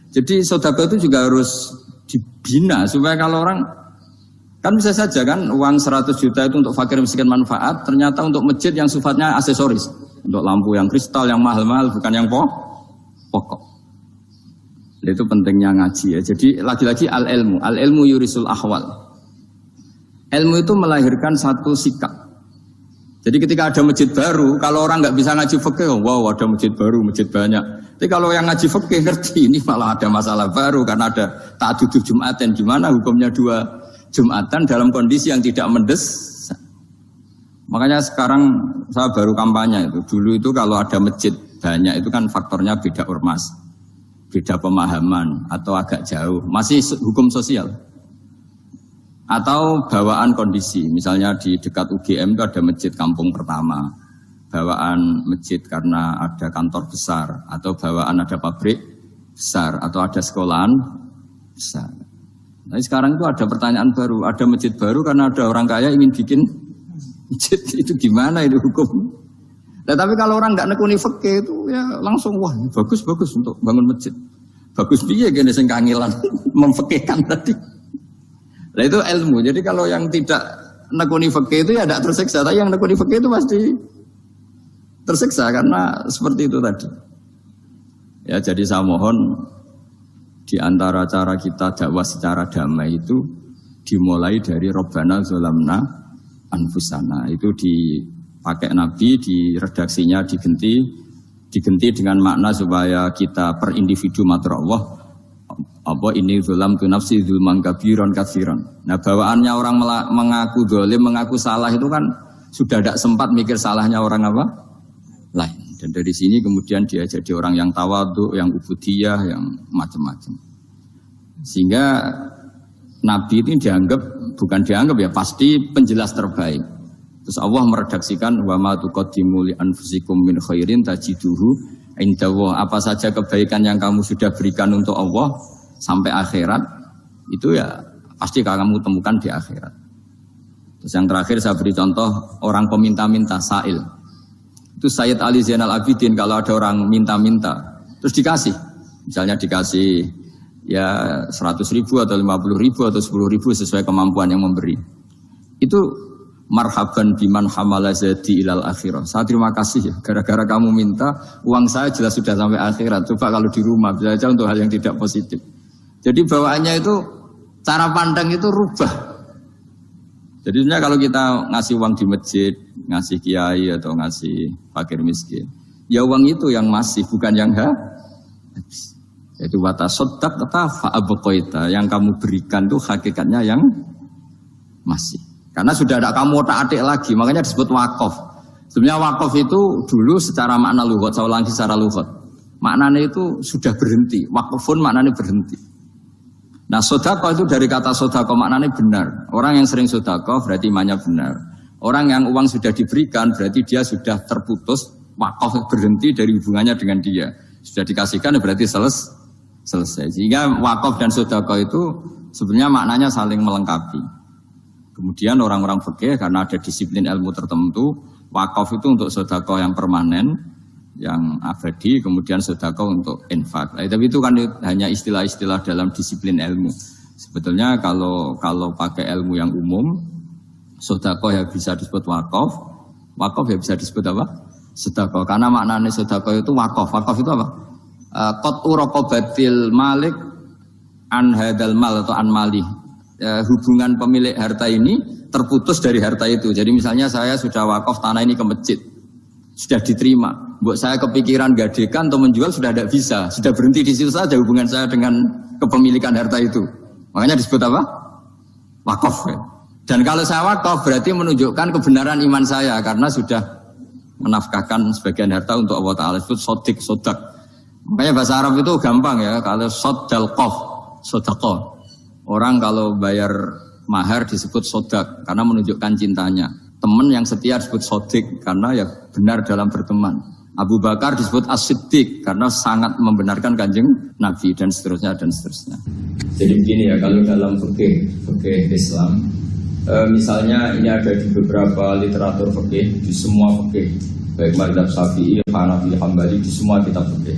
Jadi sedekah itu juga harus dibina supaya kalau orang kan bisa saja kan uang 100 juta itu untuk fakir miskin manfaat, ternyata untuk masjid yang sifatnya aksesoris, untuk lampu yang kristal yang mahal-mahal bukan yang pokok. Itu pentingnya ngaji ya. Jadi lagi-lagi al-ilmu yurisul ahwal. Ilmu itu melahirkan satu sikap. Jadi ketika ada masjid baru, kalau orang nggak bisa ngaji fikih, wow ada masjid baru, masjid banyak. Tapi kalau yang ngaji fikih ngerti ini malah ada masalah baru karena ada ta'addud Jumatan. Gimana hukumnya 2 Jumatan dalam kondisi yang tidak mendesak. Makanya sekarang saya baru kampanye itu. Dulu itu kalau ada masjid banyak itu kan faktornya beda ormas. Beda pemahaman atau agak jauh, masih hukum sosial atau bawaan kondisi. Misalnya di dekat UGM itu ada masjid kampung pertama, bawaan masjid karena ada kantor besar atau bawaan ada pabrik besar atau ada sekolahan besar. Nah sekarang itu ada pertanyaan baru, ada masjid baru karena ada orang kaya ingin bikin masjid, itu gimana itu hukum? Nah, tapi kalau orang nggak nekuni fikih itu ya langsung wah bagus untuk bangun masjid. Bagus piye gini sing kangelan memfikihkan tadi. Nah itu ilmu. Jadi kalau yang tidak nekuni fikih itu ya tidak tersiksa, tapi yang nekuni fikih itu pasti tersiksa karena seperti itu tadi. Ya jadi saya mohon di antara cara kita dakwah secara damai itu dimulai dari Rabbana zalamna anfusana. Itu pakai Nabi di redaksinya digenti dengan makna supaya kita per individu matur Allah apa ini zulam tu nafsi zulman kabiran katsiran. Nah bawaannya orang mengaku zalim, mengaku salah itu kan sudah tidak sempat mikir salahnya orang apa lain. Dan dari sini kemudian dia jadi orang yang tawadhu, yang ubudiyah, yang macam-macam. Sehingga Nabi ini bukan dianggap ya pasti penjelas terbaik. Terus Allah meredaksikan wa ma tuqaddimu li anfusikum min khairin tajiduhu indallah. Apa saja kebaikan yang kamu sudah berikan untuk Allah sampai akhirat itu ya pasti kamu temukan di akhirat. Terus yang terakhir saya beri contoh orang peminta-minta sa'il. Itu Sayyid Ali Zainal Abidin kalau ada orang minta-minta terus dikasih. Misalnya dikasih ya 100.000 atau 50.000 atau 10.000 sesuai kemampuan yang memberi. Itu marhaban biman hamala zadi ilal akhirah. Saya terima kasih ya, gara-gara kamu minta uang saya jelas sudah sampai akhirat. Coba kalau di rumah bisa saja untuk hal yang tidak positif. Jadi bawaannya itu cara pandang itu rubah. Jadi sebenarnya kalau kita ngasih uang di masjid, ngasih kiai atau ngasih fakir miskin, ya uang itu yang masih, bukan yang habis. Yaitu watasodak kata fa'abqaita, yang kamu berikan itu hakikatnya yang masih. Karena sudah ada kamu otak-atik lagi, makanya disebut wakaf. Sebenarnya wakaf itu dulu secara makna lughat, saya ulangi secara lughat. Maknanya itu sudah berhenti, wakafun maknanya berhenti. Nah sodako itu dari kata sodako maknanya benar. Orang yang sering sodako berarti imannya benar. Orang yang uang sudah diberikan berarti dia sudah terputus, wakaf berhenti dari hubungannya dengan dia. Sudah dikasihkan berarti selesai. Sehingga wakaf dan sodako itu sebenarnya maknanya saling melengkapi. Kemudian orang-orang fikih karena ada disiplin ilmu tertentu, wakaf itu untuk sodako yang permanen, yang abadi, kemudian sedekah untuk infak. Tapi itu kan hanya istilah-istilah dalam disiplin ilmu. Sebetulnya kalau pakai ilmu yang umum, sedekah ya bisa disebut wakaf, wakaf ya bisa disebut apa? Sedekah. Karena maknanya sedekah itu wakaf. Wakaf itu apa? Qat'u raqabatil malik an hadal mal atau an mali. Hubungan pemilik harta ini terputus dari harta itu. Jadi misalnya saya sudah wakaf tanah ini ke masjid, sudah diterima. Buat saya kepikiran gadekan atau menjual sudah tidak bisa, sudah berhenti di situ saja hubungan saya dengan kepemilikan harta itu. Makanya disebut apa? Wakaf. Dan kalau saya wakaf berarti menunjukkan kebenaran iman saya karena sudah menafkahkan sebagian harta untuk Allah Taala. Disebut sodik, sodak. Makanya bahasa Arab itu gampang ya. Kalau sodalqoh, sodaqoh. Orang kalau bayar mahar disebut sodak karena menunjukkan cintanya. Teman yang setia disebut sodik karena ya benar dalam berteman. Abu Bakar disebut as-siddiq karena sangat membenarkan kanjeng Nabi dan seterusnya dan seterusnya. Jadi begini ya, kalau dalam fikih Islam, misalnya ini ada di beberapa literatur fikih, di semua fikih, baik mazhab Syafi'i, Hanafi, Hambali, di semua kitab fikih.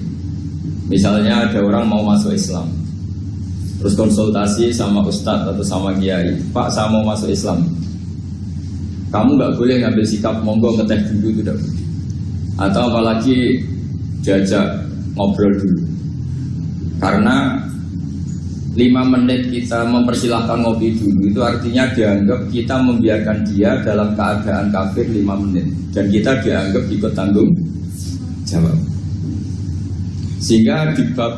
Misalnya ada orang mau masuk Islam, terus konsultasi sama ustadz atau sama kiai, Pak saya mau masuk Islam, kamu nggak boleh ngambil sikap monggo ngeteh dulu, tidak boleh. Atau apalagi diajak ngobrol dulu. Karena 5 menit kita mempersilahkan ngopi dulu itu artinya dianggap kita membiarkan dia dalam keadaan kafir 5 menit. Dan kita dianggap ikut tanggung jawab. Sehingga di bab,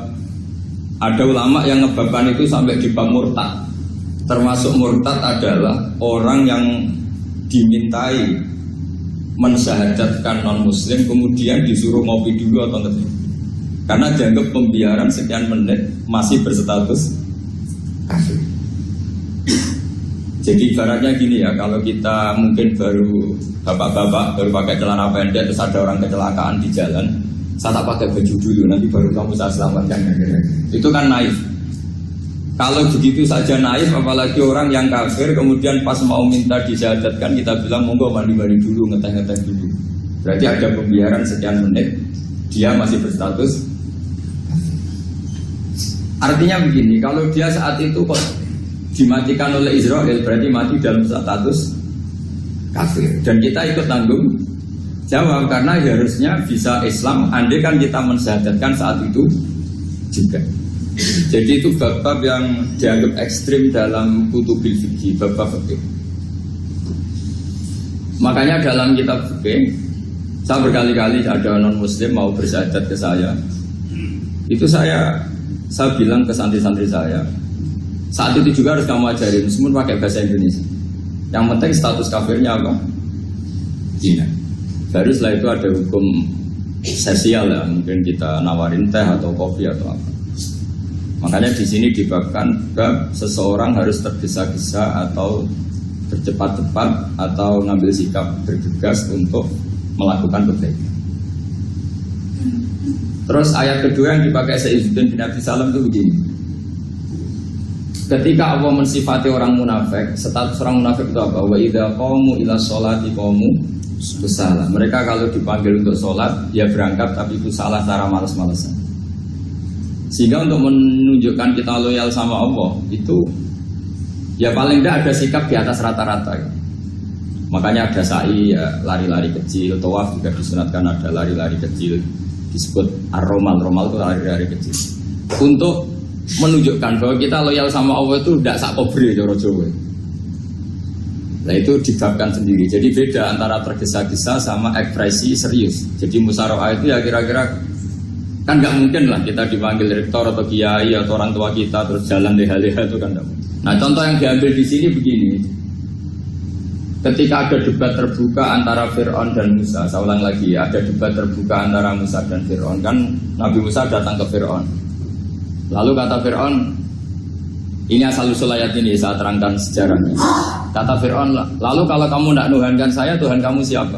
ada ulama yang ngebabkan itu sampai di bab murtad. Termasuk murtad adalah orang yang dimintai mensyahadatkan non-muslim kemudian disuruh ngopi dulu atau ngetik. Karena dianggap pembiaran sekian menit masih berstatus kafir. Jadi ibaratnya gini ya, kalau kita mungkin baru bapak-bapak baru pakai celana pendek terus ada orang kecelakaan di jalan, saya tak pakai baju dulu nanti baru kamu saya selamatkan. Itu kan naif. Kalau begitu saja naif, apalagi orang yang kafir, kemudian pas mau minta disyahadatkan, kita bilang, monggo mandi-mandi dulu, ngeteh-ngeteh dulu. Berarti ada pembiaran sekian menit, dia masih berstatus. Artinya begini, kalau dia saat itu kok dimatikan oleh Israel, berarti mati dalam status kafir. Dan kita ikut tanggung jawab, karena harusnya bisa Islam, andai kan kita mensyahadatkan saat itu juga. Jadi itu bab-bab yang dianggap ekstrim dalam kutubil fikih, bab-bab fikih. Makanya dalam kitab fikih, saya berkali-kali ada non-muslim mau bersyahadat ke saya. Itu saya bilang ke santri-santri saya, saat itu juga harus kamu ajarin, semua pakai bahasa Indonesia. Yang penting status kafirnya apa? Zina. Baru setelah itu ada hukum sosial ya, mungkin kita nawarin teh atau kopi atau apa. Makanya di sini dibabkan bab seseorang harus tergesa-gesa atau bercepat-cepat atau ngambil sikap bergegas untuk melakukan kebaikan. Terus ayat kedua yang dipakai Sayyidina bin Abi Salam itu begini. Ketika Allah mensifati orang munafik, status orang munafik itu apa? Wa idza qamu ila sholati qamu kusala. Mereka kalau dipanggil untuk sholat, ya berangkat tapi itu salah cara malas-malasan. Sehingga untuk menunjukkan kita loyal sama Allah itu ya paling tidak ada sikap di atas rata-rata ya. Makanya ada sa'i ya lari-lari kecil, tawaf juga disunatkan ada lari-lari kecil, disebut ar-romal, romal itu lari-lari kecil. Untuk menunjukkan bahwa kita loyal sama Allah itu tidak sak kobre cara Jawa. Nah itu dibabkan sendiri. Jadi beda antara tergesa-gesa sama ekspresi serius. Jadi musyawarah itu ya kira-kira kan nggak mungkin lah kita dipanggil rektor atau kiai atau orang tua kita terus jalan leha-leha itu kan nggak mungkin. Nah contoh yang diambil di sini begini. Ketika ada debat terbuka antara Fir'aun dan Musa, saya ulang lagi ya, ada debat terbuka antara Musa dan Fir'aun. Kan Nabi Musa datang ke Fir'aun. Lalu kata Fir'aun, ini asal-usul ayat ini saya terangkan sejarahnya. Kata Fir'aun, lalu kalau kamu tidak nuhankan saya, Tuhan kamu siapa?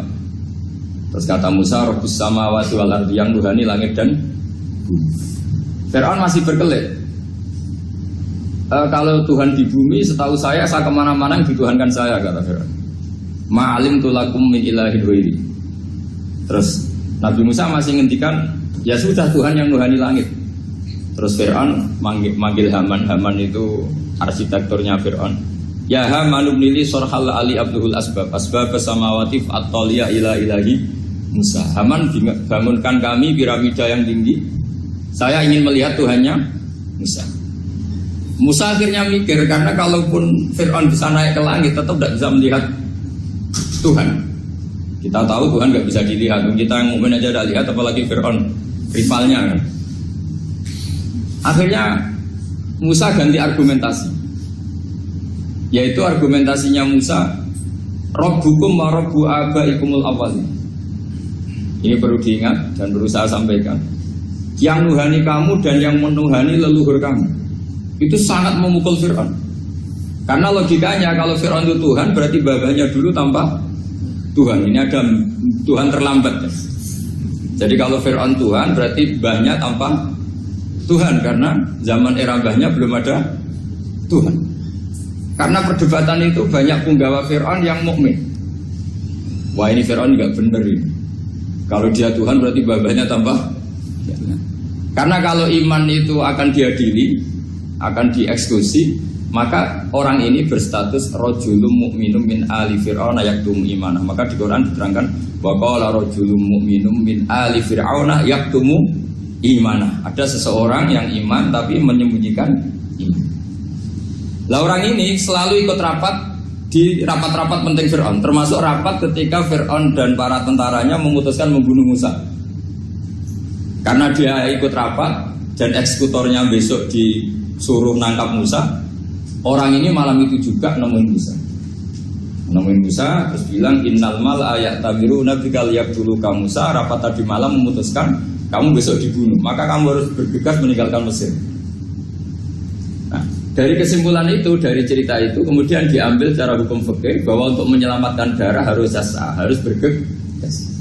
Terus kata Musa, Rabbus samawati wal ardi, yang nuhani langit dan bumi. Fir'aun masih berkelit. Kalau Tuhan di bumi, setahu saya kemana-mana yang dituhankan saya, kata Fir'aun. Ma'alim tulakum min ilahin huiri. Terus Nabi Musa masih ngendikan, ya sudah Tuhan yang nuhani langit. Terus Fir'aun manggil Haman. Haman itu arsitekturnya Fir'aun. Ya Haman ibnili sorhal ali abduhul asbab samawati fa'atoliya ila ilahi Musa. Haman bangunkan kami piramida yang tinggi. Saya ingin melihat Tuhannya Musa. Musa akhirnya mikir, karena kalaupun Fir'aun bisa naik ke langit tetap tidak bisa melihat Tuhan. Kita tahu Tuhan nggak bisa dilihat. Kita yang mukmin aja udah lihat, apalagi Fir'aun rivalnya kan. Akhirnya Musa ganti argumentasi. Yaitu argumentasinya Musa, Rabbukum wa rabbu abaikumul awwalin. Ini perlu diingat dan perlu saya sampaikan. Yang nuhani kamu dan yang menuhani leluhur kamu. Itu sangat memukul Fir'aun. Karena logikanya kalau Fir'aun itu Tuhan, berarti babahnya dulu tanpa Tuhan. Ini ada Tuhan terlambat ya. Jadi kalau Fir'aun Tuhan, berarti bahnya tanpa Tuhan. Karena zaman era bahnya belum ada Tuhan. Karena perdebatan itu banyak punggawa Fir'aun yang mukmin. Wah ini Fir'aun nggak bener ini. Kalau dia Tuhan berarti babahnya tanpa. Karena kalau iman itu akan diadili, akan dieksekusi, maka orang ini berstatus rajulun mu'minum min ali fir'auna yaktumu imanah. Maka di Quran diterangkan wa qala rajulun mu'minum min ali fir'auna yaktumu imanah. Ada seseorang yang iman tapi menyembunyikan iman. Lah orang ini selalu ikut rapat di rapat-rapat penting Fir'aun, termasuk rapat ketika Fir'aun dan para tentaranya memutuskan membunuh Musa. Karena dia ikut rapat dan eksekutornya besok disuruh nangkap Musa. Orang ini malam itu juga nemuin Musa terus bilang innal mal ayat tabiru nabi kaliyak dulu kamu Musa. Rapat tadi malam memutuskan kamu besok dibunuh, maka kamu harus bergegas meninggalkan Mesir. Nah, dari kesimpulan itu, dari cerita itu kemudian diambil cara hukum fikih bahwa untuk menyelamatkan darah harus jasa, harus bergegas.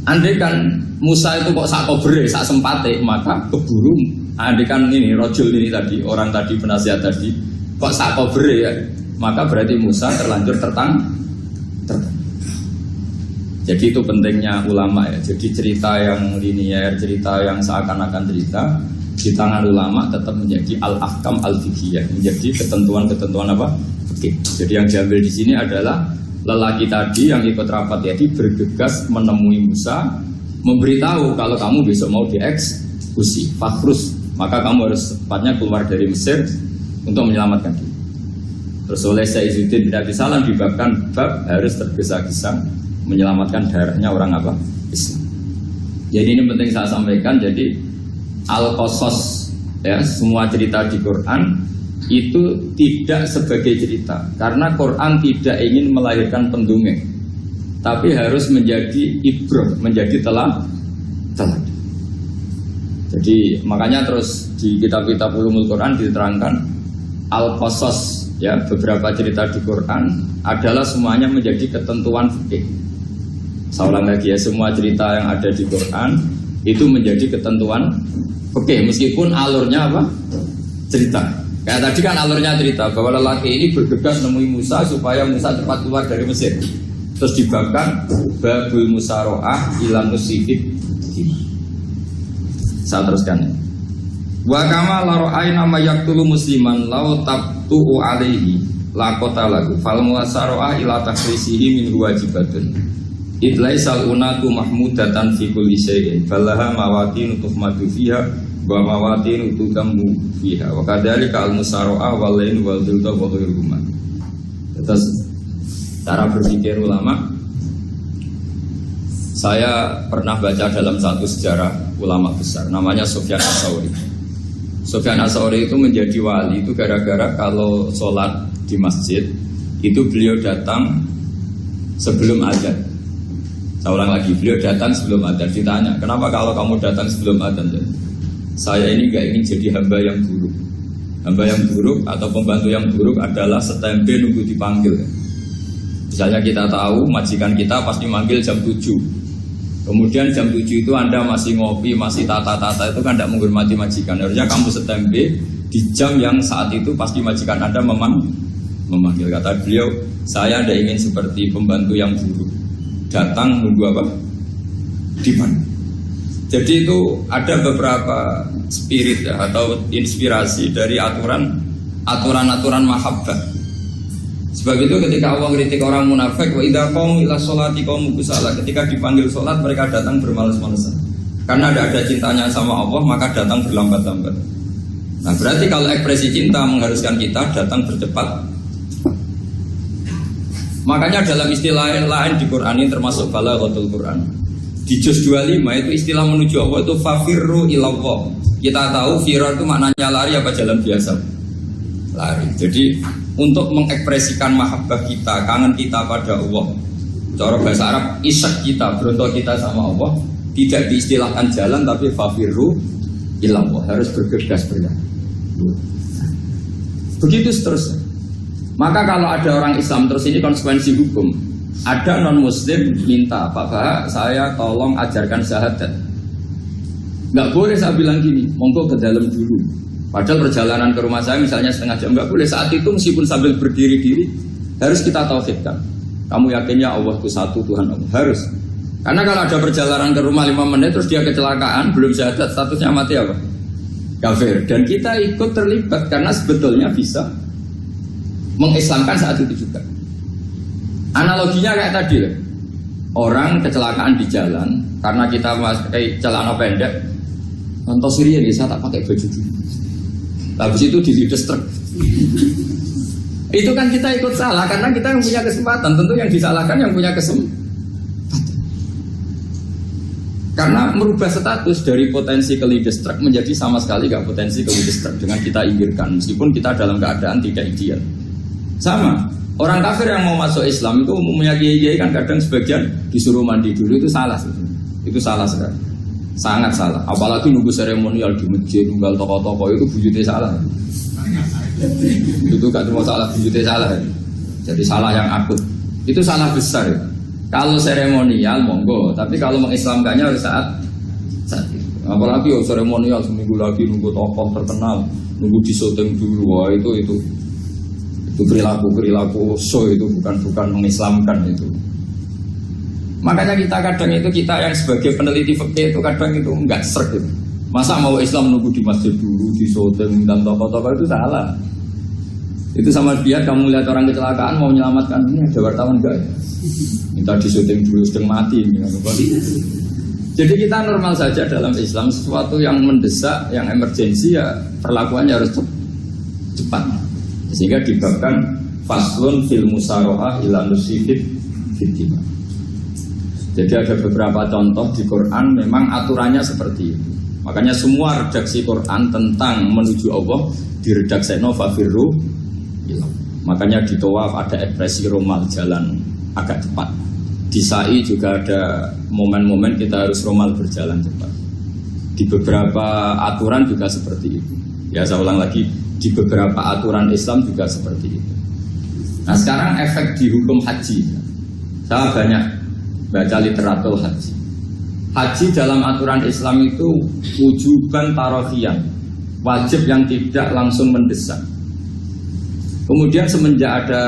Andai kan Musa itu kok sak kobre, sak sempate, maka keburu. Andai kan ini rojul ini tadi, orang tadi penasihat tadi kok sak kobre ya, maka berarti Musa terlanjur tertang. Jadi itu pentingnya ulama ya. Jadi cerita yang linier, cerita yang seakan-akan cerita di tangan ulama tetap menjadi al-ahkam al-fiqhiyah, menjadi ketentuan-ketentuan apa? Oke. Jadi yang diambil di sini adalah lelaki tadi yang ikut rapat tadi bergegas menemui Musa, memberitahu kalau kamu besok mau dieksekusi, fakrus, maka kamu harus cepatnya keluar dari Mesir untuk menyelamatkan diri. Terus oleh Saizuddin bin Abi Salam dibabkan bab harus tergesa-gesa menyelamatkan darahnya orang apa? Islam. Jadi ini penting saya sampaikan. Jadi al-qasas ya, semua cerita di Quran itu tidak sebagai cerita, karena Quran tidak ingin melahirkan pendongeng, tapi harus menjadi ibrah, menjadi teladan. Jadi makanya terus di kitab-kitab ulumul Quran diterangkan al-qasas ya, beberapa cerita di Quran adalah semuanya menjadi ketentuan fikih. Saya ulang lagi ya, semua cerita yang ada di Quran itu menjadi ketentuan fikih, meskipun alurnya apa? Cerita. Kayak tadi kan alurnya cerita bahwa lelaki ini bergegas nemui Musa supaya Musa cepat keluar dari Mesir. Terus dibabkan babul musaroah ilan musifik. Saya teruskan. Wa kama la ra'ayna ma yaqtulu musliman law tabtu'u alaihi la qatalahu fal muwasaro'a ila takrisihi min wajibatun. Idlaisal unatu mahmudatan fi kulli syai'in falaha mawatin tuhmadu fiha wa mawatin tudamu fiha wa kadzalika al musaro'a wal lain wal dhulta wa ghairuhuma. Terus cara berpikir ulama, saya pernah baca dalam satu sejarah ulama besar namanya Sufyan Ats-Tsauri. Sufyan Ats-Tsauri itu menjadi wali itu gara-gara kalau sholat di masjid itu beliau datang sebelum adzan. Saya ulang lagi, beliau datang sebelum adzan. Ditanya, kenapa kalau kamu datang sebelum adzan? Saya ini gak ingin jadi hamba yang buruk. Hamba yang buruk atau pembantu yang buruk adalah setempe nunggu dipanggil. Misalnya kita tahu majikan kita pasti manggil jam 7. Kemudian jam 7 itu Anda masih ngopi, masih tata-tata, itu kan tidak menghormati majikan. Harusnya kamu setempe di jam yang saat itu pasti majikan Anda memanggil. Kata beliau, saya tidak ingin seperti pembantu yang buruk, datang nunggu apa? Dipanggil. Jadi itu ada beberapa spirit ya, atau inspirasi dari aturan-aturan mahabbah. Sebab itu ketika Allah kritik orang munafik, wa idza qamu ila sholati qamu kusala, ketika dipanggil sholat mereka datang bermalas-malasan. Karena tidak ada cintanya sama Allah, maka datang berlambat-lambat. Nah, berarti kalau ekspresi cinta mengharuskan kita datang bercepat. Makanya dalam istilah lain di Quran ini termasuk balaghatul Quran. Di juz 25 itu istilah menuju Allah itu fafirru ilallah. Kita tahu firar itu maknanya lari apa jalan biasa? Lari. Jadi untuk mengekspresikan mahabbah kita, kangen kita pada Allah, cara bahasa Arab isyak kita, berontok kita sama Allah, tidak diistilahkan jalan tapi fafirru ilallah, harus bergegas berjalan. Begitu seterusnya. Maka kalau ada orang Islam, terus ini konsekuensi hukum. Ada non-muslim minta, Pak, saya tolong ajarkan syahadat. Nggak boleh saya bilang gini, monggo ke dalam dulu. Padahal perjalanan ke rumah saya misalnya setengah jam, nggak boleh. Saat itu meskipun sambil berdiri-diri, harus kita tauhidkan. Kamu yakinnya Allah itu satu, Tuhan Allah. Harus. Karena kalau ada perjalanan ke rumah 5 menit, terus dia kecelakaan, belum syahadat, statusnya mati apa? Kafir. Dan kita ikut terlibat, karena sebetulnya bisa mengislamkan saat itu juga. Analoginya kayak tadi lah. Orang kecelakaan di jalan karena kita pakai celana pendek, nonton Syria nih, saya tak pakai baju dulu. Habis itu dilides truk. Itu kan kita ikut salah karena kita yang punya kesempatan. Tentu yang disalahkan yang punya kesempatan. Karena merubah status dari potensi kelides truk menjadi sama sekali gak potensi kelides truk dengan kita inggirkan, meskipun kita dalam keadaan tidak ideal. Sama. Orang kafir yang mau masuk Islam itu umumnya kiai-kiai kan kadang sebagian disuruh mandi dulu, itu salah sebetulnya. Itu salah sekali. Sangat salah. Apalagi nunggu seremonial di masjid, nunggal toko-toko itu bujutnya salah. Itu gak cuma salah, bujutnya salah. Jadi salah yang akut. Itu salah besar. Kalau seremonial monggo, tapi kalau mengislamkannya harus saat itu. Apalagi seremonial seminggu lagi nunggu tokoh terkenal, nunggu disyuting dulu, wah itu perilaku so, itu bukan mengislamkan itu. Makanya kita yang sebagai peneliti fikih itu kadang itu enggak serg gitu. Masa mau Islam nunggu di masjid dulu, di syuting dan tokoh-tokoh, itu salah. Itu sama dia kamu lihat orang kecelakaan mau menyelamatkan, ini ada wartawan enggak? Minta di syuting dulu sedang mati. Jadi kita normal saja dalam Islam, sesuatu yang mendesak, yang emergensi ya perlakuannya harus cepat. Sehingga dibabkan faslun fil musarohah ila nusifid fitima. Jadi ada beberapa contoh di Quran memang aturannya seperti itu. Makanya semua redaksi Quran tentang menuju Allah diredakseno fafirru ilah. Makanya di tawaf ada ekspresi romal, jalan agak cepat. Di sa'i juga ada momen-momen kita harus romal, berjalan cepat. Di beberapa aturan juga seperti itu. Ya saya ulang lagi, di beberapa aturan Islam juga seperti itu. Nah sekarang efek di hukum haji. Saya banyak baca literatur haji. Haji dalam aturan Islam itu wujuban tarofiyan, wajib yang tidak langsung mendesak. Kemudian semenjak ada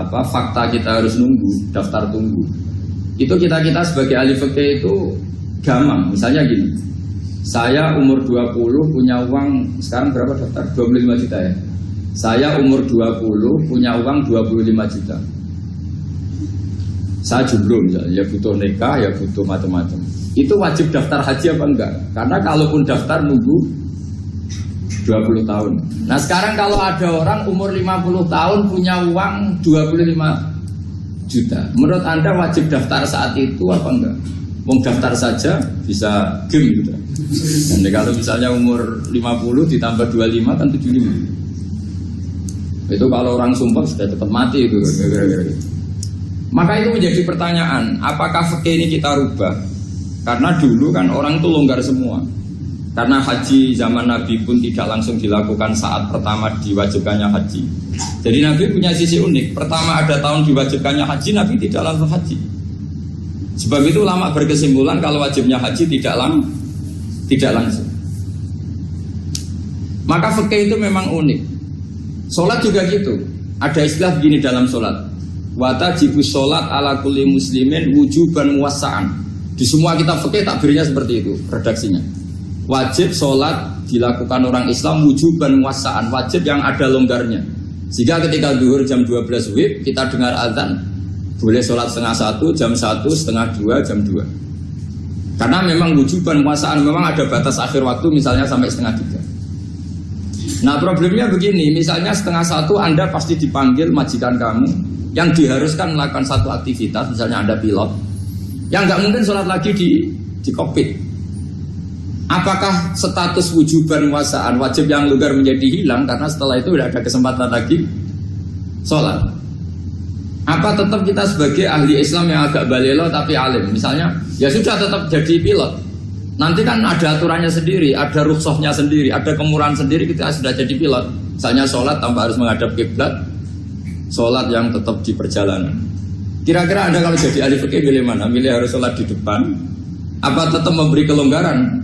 fakta kita harus nunggu, daftar tunggu, itu kita sebagai ahli fikih itu gamang. Misalnya gini, Saya umur 20 punya uang, sekarang berapa daftar? 25 juta ya. Saya umur 20 punya uang 25 juta. Saya jomblo misalnya, ya butuh nikah, ya butuh macam-macam. Itu wajib daftar haji apa enggak? Karena kalaupun daftar nunggu 20 tahun. Nah sekarang kalau ada orang umur 50 tahun punya uang 25 juta, menurut Anda wajib daftar saat itu apa enggak? Mau daftar saja bisa game gitu. Dan kalau misalnya umur 50 ditambah 25 kan 75. Itu kalau orang sumpah sudah cepat mati itu. Maka itu menjadi pertanyaan, apakah fikih ini kita rubah? Karena dulu kan orang itu longgar semua. Karena haji zaman Nabi pun tidak langsung dilakukan saat pertama diwajibkannya haji. Jadi Nabi punya sisi unik. Pertama ada tahun diwajibkannya haji, Nabi tidak langsung haji. Sebab itu ulama berkesimpulan kalau wajibnya haji tidak langsung. Maka fikih itu memang unik. Sholat juga gitu. Ada istilah begini dalam sholat. Watajibus sholat ala kulli muslimin wujuban muwassa'an. Di semua kitab fikih takbirnya seperti itu redaksinya. Wajib sholat dilakukan orang Islam wujuban muwassa'an, wajib yang ada longgarnya. Sehingga ketika zuhur jam 12 WIB kita dengar azan, boleh sholat setengah 1, jam 1, setengah 2, jam 2. Karena memang wujuban muwassa'an, memang ada batas akhir waktu misalnya sampai setengah 3. Nah problemnya begini, misalnya setengah 1 Anda pasti dipanggil majikan kamu yang diharuskan melakukan satu aktivitas, misalnya Anda pilot, yang nggak mungkin sholat lagi di kokpit. Apakah status wujuban muwassa'an wajib yang longgar menjadi hilang karena setelah itu tidak ada kesempatan lagi sholat? Apa tetap kita sebagai ahli Islam yang agak balelo tapi alim, misalnya ya sudah tetap jadi pilot, nanti kan ada aturannya sendiri, ada rukhsahnya sendiri, ada kemurahan sendiri kita sudah jadi pilot. Misalnya sholat tanpa harus menghadap kiblat, sholat yang tetap di perjalanan. Kira-kira Anda kalau jadi ahli fikih milih mana? Milih harus sholat di depan, apa tetap memberi kelonggaran?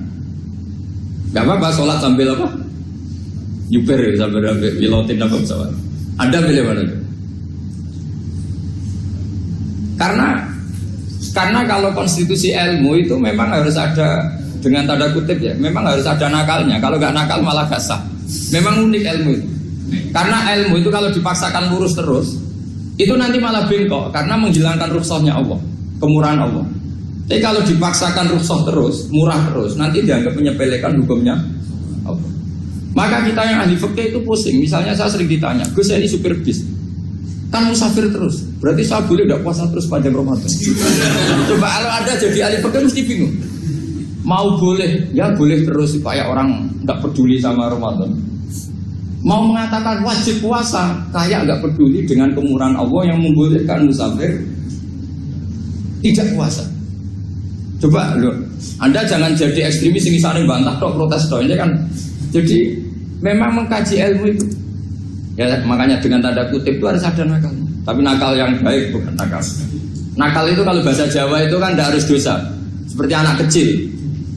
Gak apa-apa sholat sambil apa? Nyuper sambil pilotin apa pesawat. Anda pilih mana? Karena kalau konstitusi ilmu itu memang harus ada, dengan tanda kutip ya, memang harus ada nakalnya. Kalau gak nakal malah gak sah. Memang unik ilmu itu. Karena ilmu itu kalau dipaksakan lurus terus, itu nanti malah bengkok karena menghilangkan rukhsahnya Allah, kemurahan Allah. Tapi kalau dipaksakan rukhsah terus, murah terus, nanti dianggap menyepelekan hukumnya Allah. Maka kita yang ahli fikih itu pusing. Misalnya saya sering ditanya, Gus ini supir bis, kan musafir terus, berarti saya boleh tidak puasa terus panjang Ramadan? Coba kalau ada jadi ahli fikih mesti bingung. Mau boleh, ya boleh terus supaya orang nggak peduli sama Ramadan. Mau mengatakan wajib puasa, kayak nggak peduli dengan kemurahan Allah yang membolehkan musafir tidak puasa. Coba loh, Anda jangan jadi ekstremis yang saling bantah tok, protes tok, ini kan. Jadi memang mengkaji ilmu itu. Ya makanya dengan tanda kutip itu harus ada nakal. Tapi nakal yang baik bukan nakal. Nakal itu kalau bahasa Jawa itu kan tidak harus dosa. Seperti anak kecil,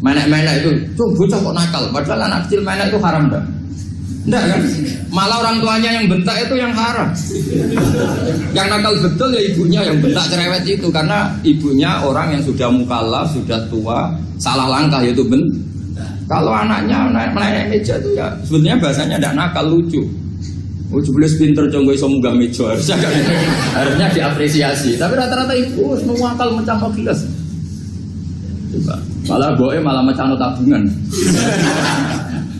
menek-menek itu, tuh bocah kok nakal. Padahal anak kecil menek itu haram dah. Enggak kan? Malah orang tuanya yang bentak itu yang haram. Yang nakal betul ya ibunya yang bentak cerewet itu, karena ibunya orang yang sudah mukallaf, sudah tua, salah langkah yaitu bentak. Kalau anaknya naik meja itu ya sebetulnya bahasanya tidak nakal, lucu. Oh jebles pinter conggo iso munggah meja, harusnya diapresiasi. Tapi rata-rata ibu semua akal mencangkok gelas. Coba, malah boe malah mecano tabungan.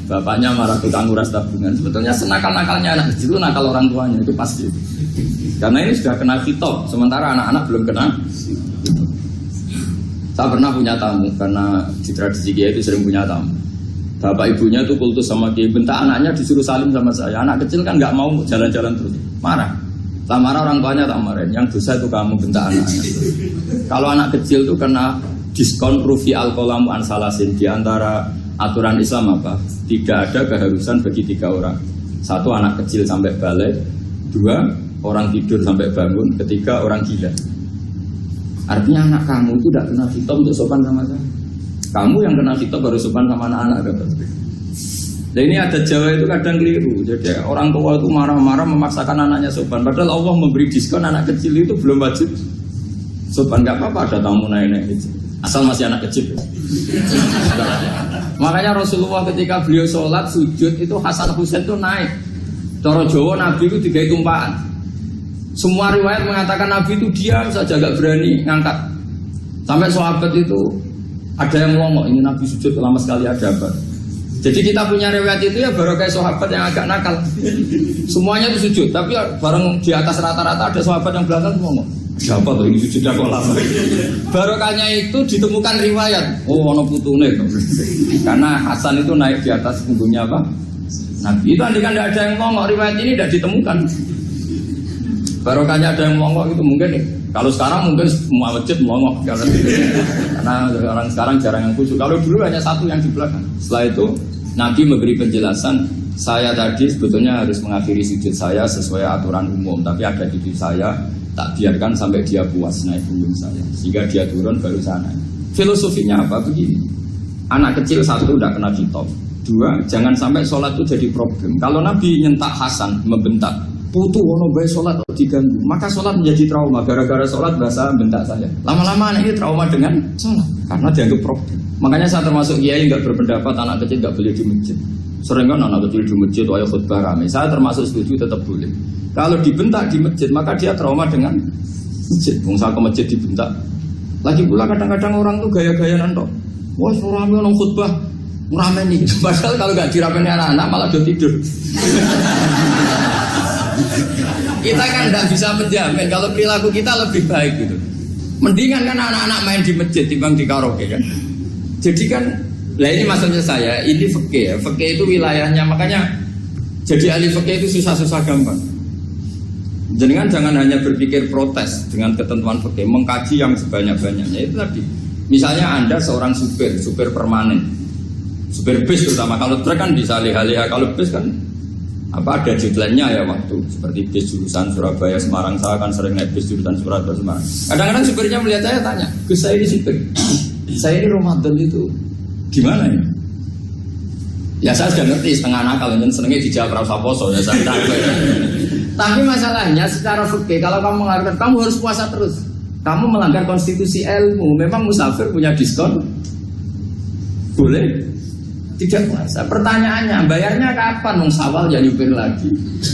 Bapaknya marah tukang nguras tabungan. Sebetulnya senakal-nakalnya anak kecil itu nakal orang tuanya, itu pasti. Karena ini sudah kena kitab, sementara anak-anak belum kena. Saya pernah punya tamu, karena di tradisi Kiai itu sering punya tamu. Bapak ibunya itu kultus sama Kiai, bentak anaknya disuruh salim sama saya. Anak kecil kan nggak mau jalan-jalan terus, marah. Tak marah orang tuanya tak marahin. Yang dosa itu kamu bentak anaknya. Kalau anak kecil itu kena diskon rufi al-qalamu an salasin. Di antara aturan Islam apa? Tidak ada keharusan bagi 3 orang. 1 anak kecil sampai balik, 2 orang tidur sampai bangun, 3 orang gila. Artinya anak kamu itu tidak kena khitab untuk sopan sama saya. Kamu yang kena khitab baru sopan sama anak-anak. Dan ini ada Jawa itu kadang keliru. Jadi orang tua itu marah-marah memaksakan anaknya sopan. Padahal Allah memberi diskon anak kecil itu belum wajib sopan. Gak apa-apa ada tamu naik-naik. Asal masih anak kecil. Makanya Rasulullah ketika beliau sholat sujud itu Hasan Husain itu naik. Cara Jawa Nabi itu digawe tumpahan. Semua riwayat mengatakan Nabi itu diam saja, gak berani ngangkat. Sampai sahabat itu ada yang ngomong, ini Nabi sujud lama sekali ada apa? Jadi kita punya riwayat itu ya baru kayak sahabat yang agak nakal. Semuanya itu sujud, tapi bareng di atas rata-rata ada sahabat yang belakang ngomong, siapa tuh ini sujudnya kok lama? Barokahnya itu ditemukan riwayat, oh ono putune tuh. Karena Hasan itu naik di atas punggungnya apa? Nabi itu andai kan tidak ada yang ngomong, riwayat ini tidak ditemukan. Barokahnya ada yang ngomong itu mungkin. Kalau sekarang mungkin semua masjid melongok karena orang sekarang jarang yang khusyuk. Kalau dulu hanya satu yang di belakang. Setelah itu Nabi memberi penjelasan, saya tadi sebetulnya harus mengakhiri sujud saya sesuai aturan umum, tapi ada cucu saya tak biarkan sampai dia puas naik punggung saya, sehingga dia turun baru sana. Filosofinya apa? Begini, anak kecil satu tidak kena hitop, dua jangan sampai sholat itu jadi problem. Kalau Nabi nyentak Hasan membentak, putu ono bae sholat diganggu, maka sholat menjadi trauma. Gara-gara sholat bahasa bentak saya. Lama-lama anak ini trauma dengan sholat karena dianggap problem. Makanya saya termasuk kiai nggak berpendapat anak kecil nggak boleh di masjid. Sering kan anak kecil di masjid, ayo khutbah rame. Saya termasuk setuju tetap boleh. Kalau dibentak di masjid maka dia trauma dengan masjid. Bangsa ke masjid dibentak. Lagi pula kadang-kadang orang tuh gaya-gayaan tok. Wah rame orang khutbah rame nih. Padahal kalau nggak dirapeni anak-anak malah udah tidur. Kita kan tidak bisa menjamin kalau perilaku kita lebih baik gitu. Mendingan kan anak-anak main di masjid timbang di karaoke kan. Jadi kan, lah ini maksudnya saya, ini fikih ya. Fikih itu wilayahnya, makanya jadi ahli fikih itu susah-susah gampang. Jangan hanya berpikir protes dengan ketentuan fikih, mengkaji yang sebanyak-banyaknya itu tadi. Misalnya Anda seorang supir permanen, supir bis terutama. Kalau truk kan bisa lihat-lihat, kalau bis kan apa ada deadline-nya ya waktu seperti bis jurusan Surabaya Semarang. Saya kan sering naik bis jurusan Surabaya Semarang. Kadang-kadang supirnya melihat saya tanya, Gus saya ini supir, saya ini Ramadan itu gimana ya? Ya saya sudah ngerti setengah nakal, dan senengnya dijawab rasa poso ya saya tahu. Tapi masalahnya secara fikih kalau kamu mengatakan kamu harus puasa terus, kamu melanggar konstitusi ilmu. Memang musafir punya diskon? Boleh? Tidak puasa. Pertanyaannya, bayarnya kapan? Nung Sawal ya nyupir lagi,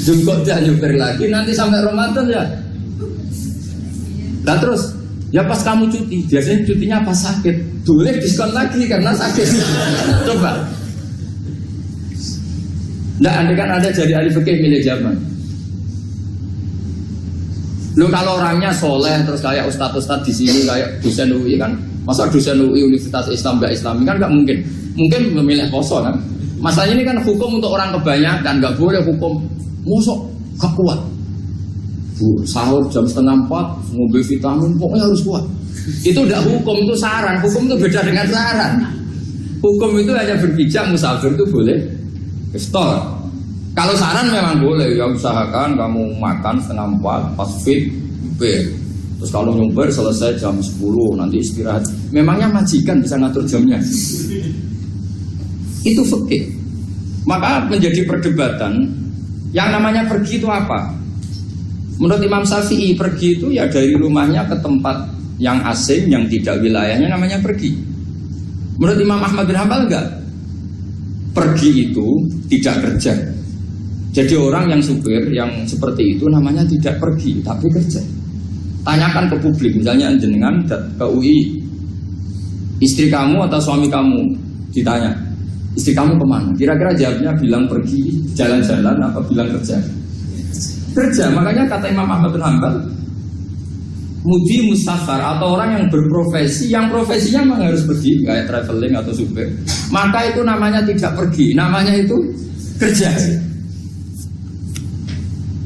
Jungkot ya nyupir lagi, nanti sampai Ramadan ya. Nah terus, ya pas kamu cuti, biasanya cutinya pas sakit, boleh diskon lagi karena sakit. Coba. Nah, andai kan ada jadi ahli fikih milik zaman. Lu kalau orangnya soleh terus kayak ustadz di sini kayak dosen UI kan, masa dosen UI Universitas Islam nggak Islami kan nggak mungkin. Mungkin memilih poso kan. Masalahnya ini kan hukum untuk orang kebanyakan, nggak boleh hukum musuh gak kuat. Sahur jam 3:30 ngombe vitamin pokoknya harus kuat. Itu udah hukum, itu saran. Hukum itu beda dengan saran. Hukum itu hanya berpijak musafir itu boleh iftar. Kalau saran memang boleh, ya usahakan kamu makan 3:30 pas fit, terus kalau nyumpir selesai jam 10 nanti istirahat. Memangnya majikan bisa ngatur jamnya? Itu fikih. Maka menjadi perdebatan yang namanya pergi itu apa? Menurut Imam Syafi'i pergi itu ya dari rumahnya ke tempat yang asing yang tidak wilayahnya namanya pergi. Menurut Imam Ahmad bin Hanbal enggak. Pergi itu tidak kerja. Jadi orang yang supir yang seperti itu namanya tidak pergi tapi kerja. Tanyakan ke publik, misalnya jenengan ke UI, istri kamu atau suami kamu ditanya, istri kamu kemana? Kira-kira jawabnya bilang pergi jalan-jalan apa bilang kerja? Kerja. Makanya kata Imam Ahmad bin Hanbal, mudi mustafar atau orang yang berprofesi, yang profesinya memang harus pergi, kayak traveling atau supir, maka itu namanya tidak pergi, namanya itu kerja.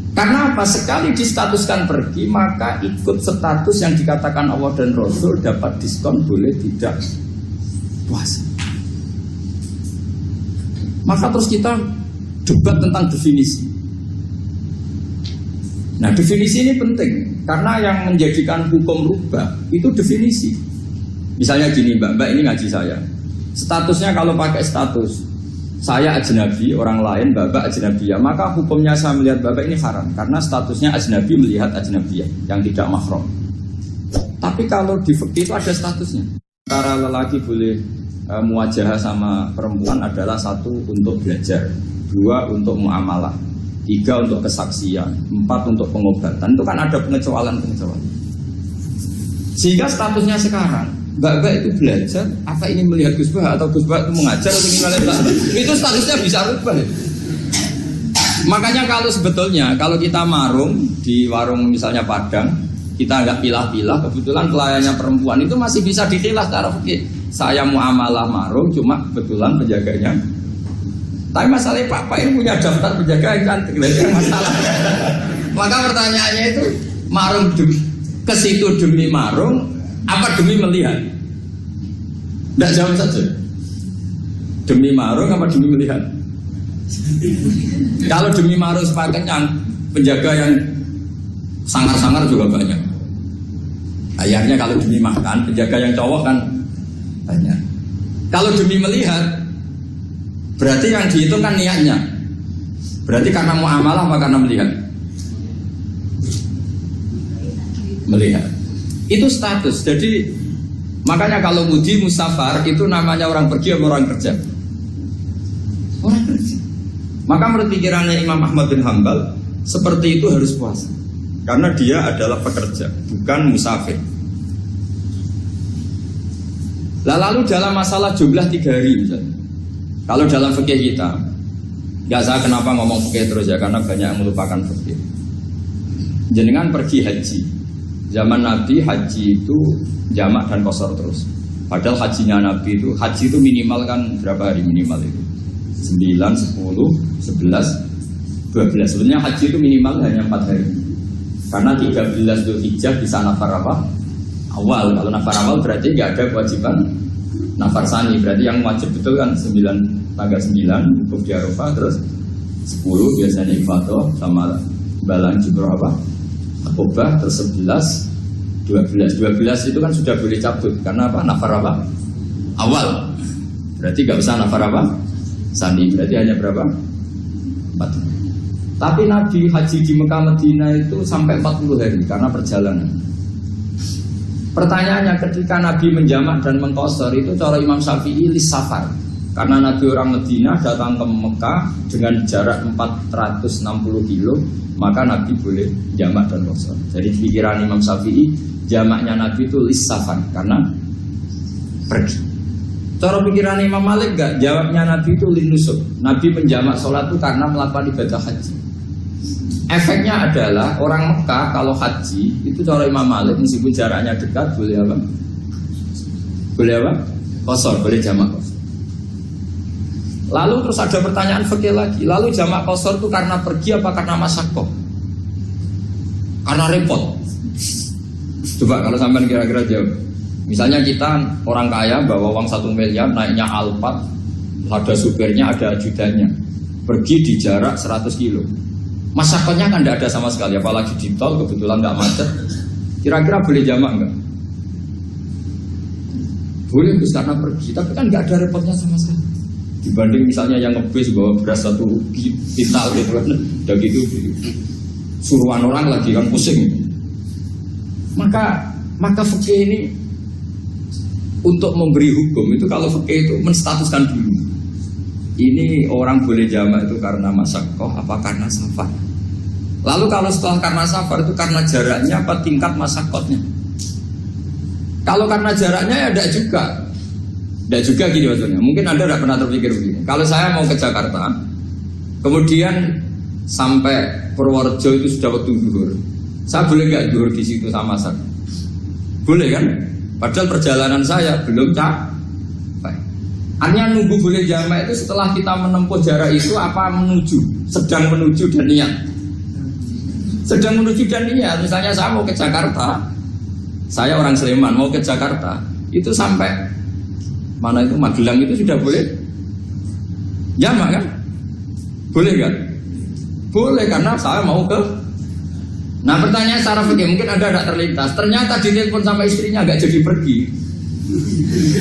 Karena apa? Sekali distatuskan pergi, maka ikut status yang dikatakan Allah dan Rasul dapat diskon, boleh tidak puasa. Maka terus kita debat tentang definisi. Nah definisi ini penting, karena yang menjadikan hukum rubah itu definisi. Misalnya gini mbak ini ngaji saya, statusnya kalau pakai status saya ajnabi, orang lain bapak ajnabiyah, maka hukumnya saya melihat bapak ini haram karena statusnya ajnabi melihat ajnabiyah yang tidak mahram. Tapi kalau di fikih itu ada statusnya. Antara lelaki boleh muwajahah sama perempuan adalah 1 untuk belajar, 2 untuk muamalah, 3 untuk kesaksian, 4 untuk pengobatan. Itu kan ada pengecualian-pengecualian. Sehingga statusnya sekarang Mbak itu belajar, apa ingin melihat Gus Bah atau Gus Bah itu mengajar atau ingin melihat Mbak, itu statusnya bisa rubah. Makanya kalau sebetulnya kalau kita marung di warung misalnya Padang, kita nggak pilah-pilah, kebetulan pelayannya perempuan itu masih bisa dipilah secara fikih. Saya muamalah marung, cuma kebetulan penjaganya. Tapi masalahnya Pak ini punya daftar penjaga yang cantik, itu masalah. Maka pertanyaannya itu marung ke situ demi marung, apa demi melihat? Tidak jawab saja. Demi marung apa demi melihat? Kalau demi marung sepakat yang penjaga yang sangar-sangar juga banyak. Akhirnya kalau demi makan, penjaga yang cowok kan banyak. Kalau demi melihat, berarti yang dihitung kan niatnya. Berarti karena muamalah apa karena melihat? Melihat. Itu status. Jadi makanya kalau mudi musafar itu namanya orang pergi atau orang kerja? Orang kerja. Maka menurut pikirannya Imam Ahmad bin Hanbal, seperti itu harus puasa. Karena dia adalah pekerja, bukan musafir. Lalu dalam masalah jumlah 3 hari misalnya. Kalau dalam fikih kita, nggak saya kenapa ngomong fikih terus ya, karena banyak yang melupakan fikih. Jenengan pergi haji. Zaman Nabi haji itu jamak dan qashar terus. Padahal hajinya Nabi itu, haji itu minimal kan berapa hari minimal itu? 9, 10, 11, 12. Sebenarnya haji itu minimal hanya 4 hari. Karena 13 Dzulhijjah bisa nafar apa? Awal. Kalau nafar awal berarti nggak ada kewajiban nafar sani. Berarti yang wajib betul kan 9, tanggal 9 untuk di Arafah, terus 10 biasanya ifadah sama balang jumroh apa? Akobah, terus 11, 12 itu kan sudah boleh cabut karena apa? Nafar apa? Awal. Berarti nggak usah nafar apa? Sani. Berarti hanya berapa? 4. Tapi Nabi haji di Mekah Madinah itu sampai 40 hari karena perjalanan. Pertanyaannya, ketika Nabi menjamak dan mengqashar itu cara Imam Syafi'i lis-safar. Karena Nabi orang Madinah datang ke Mekah dengan jarak 460 kilo, maka Nabi boleh jamak dan qashar. Jadi pikiran Imam Syafi'i, jamaknya Nabi itu lis-safar karena pergi. Cara pikiran Imam Malik enggak, jawabnya Nabi itu lin-nusuk. Nabi menjamak sholat itu karena melakukan ibadah haji. Efeknya adalah orang Mekah kalau haji itu cara Imam Malik meskipun jaraknya dekat boleh apa? Boleh apa? Qashar, boleh jamak qashar. Lalu terus ada pertanyaan fikih lagi. Lalu jamak qashar itu karena pergi apa karena masyaqqah? Karena repot. Coba kalau sampean kira-kira jawab. Misalnya kita orang kaya bawa uang 1 miliar naiknya Alphard, ada supirnya, ada ajudannya, pergi di jarak 100 kilo. Masyaqqahnya kan tidak ada sama sekali, apalagi di tol kebetulan nggak macet. Kira-kira boleh jamak nggak? Boleh, Gus, karena pergi, tapi kan nggak ada repotnya sama sekali. Dibanding misalnya yang ngebis bawa beras 1 kintal gitu kan, udah gitu suruhan orang lagi kan pusing. Maka fikih ini untuk memberi hukum itu kalau fikih itu menstatuskan dulu. Ini orang boleh jamak itu karena masyaqqah apa karena safar. Lalu kalau setelah karena safar itu karena jaraknya apa tingkat masyaqqahnya. Kalau karena jaraknya ya tidak juga. Tidak juga gini maksudnya. Mungkin Anda tidak pernah terpikir begini. Kalau saya mau ke Jakarta, kemudian sampai Purworejo itu sudah waktu zuhur. Saya boleh nggak zuhur di situ sama asar? Boleh kan? Padahal perjalanan saya belum capek. Artinya nunggu boleh jamak itu setelah kita menempuh jarak itu apa menuju, sedang menuju dan niat. Sedang menuju dan niat. Misalnya saya mau ke Jakarta, saya orang Sleman mau ke Jakarta, itu sampai mana itu Magelang itu sudah boleh jamak kan? Boleh kan? Boleh karena saya mau ke. Nah pertanyaan secara fikih mungkin Anda tidak terlintas. Ternyata ditelepon sama istrinya nggak jadi pergi.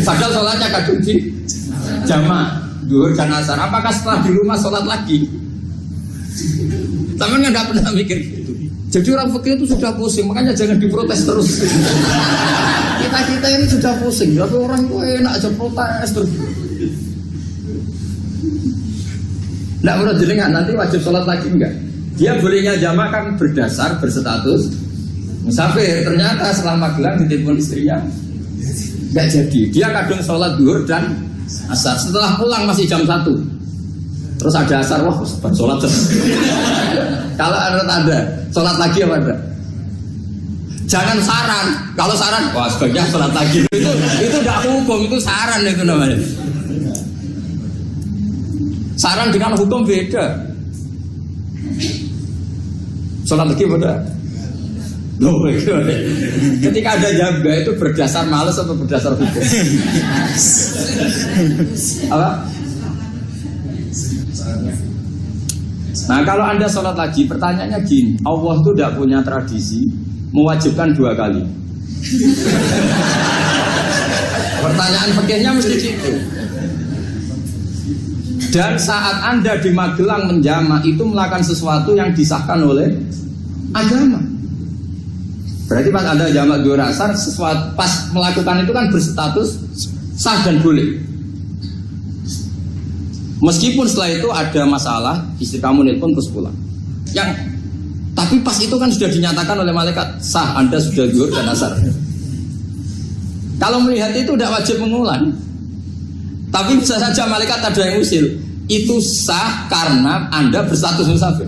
Padahal sholatnya kadung di jamak zuhur dan asar. Apakah setelah di rumah sholat lagi? Tapi nggak pernah mikir gitu. Jadi orang fikih itu sudah pusing, makanya jangan diprotes terus. Kita ini sudah pusing, tapi orang itu enak aja protes terus. Nggak perlu jelingan, nanti wajib sholat lagi enggak? Dia bolehnya jamaah kan berdasar berstatus musafir. Ternyata setelah Magelang ditelepon istrinya nggak jadi. Dia kadang sholat zuhur dan asar. Setelah pulang masih jam 1. Terus ada asar, wah sempat sholat terus. Kalau ada sholat lagi apa ada? Jangan saran. Kalau saran, wah sebaiknya sholat lagi. Itu tidak hukum, itu saran itu namanya. Saran dengan hukum beda. Sholat lagi pada. Ketika ada jaga itu berdasar malas atau berdasar hukum? Apa? Nah kalau Anda sholat lagi, pertanyaannya gini, Allah itu tidak punya tradisi mewajibkan 2 kali. Pertanyaan fikihnya mesti gitu. Dan saat Anda di Magelang menjama itu melakukan sesuatu yang disahkan oleh agama. Berarti pas Anda jamak zuhur asar, sesuatu pas melakukan itu kan berstatus sah dan boleh. Meskipun setelah itu ada masalah, istri kamu nelpon terus pulang. Tapi pas itu kan sudah dinyatakan oleh malaikat sah, Anda sudah zuhur dan asar. Kalau melihat itu tidak wajib mengulang. Tapi bisa saja malaikat ada yang usil. Itu sah karena Anda berstatus musafir.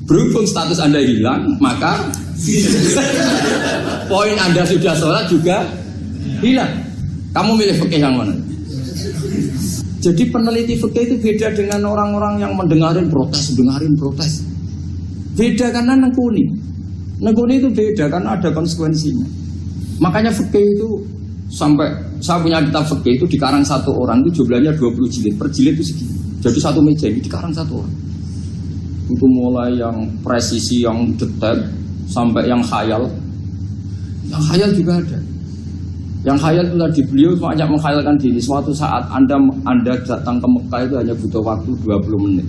Berhubung status Anda hilang, maka poin Anda sudah sholat juga hilang. Kamu milih fikih yang mana? Jadi peneliti fikih itu beda dengan orang-orang yang dengarin protes. Beda karena nengkuni. Nengkuni itu beda karena ada konsekuensinya. Makanya fikih itu sampai saya punya kitab fikih itu dikarang satu orang itu jumlahnya 20 jilid. Per jilid itu segini. Jadi satu meja ini dikarang satu orang. Itu mulai yang presisi, yang detail sampai yang khayal. Yang khayal juga ada. Yang khayal itu tadi beliau banyak menghayalkan diri. Suatu saat Anda datang ke Mekah itu hanya butuh waktu 20 menit.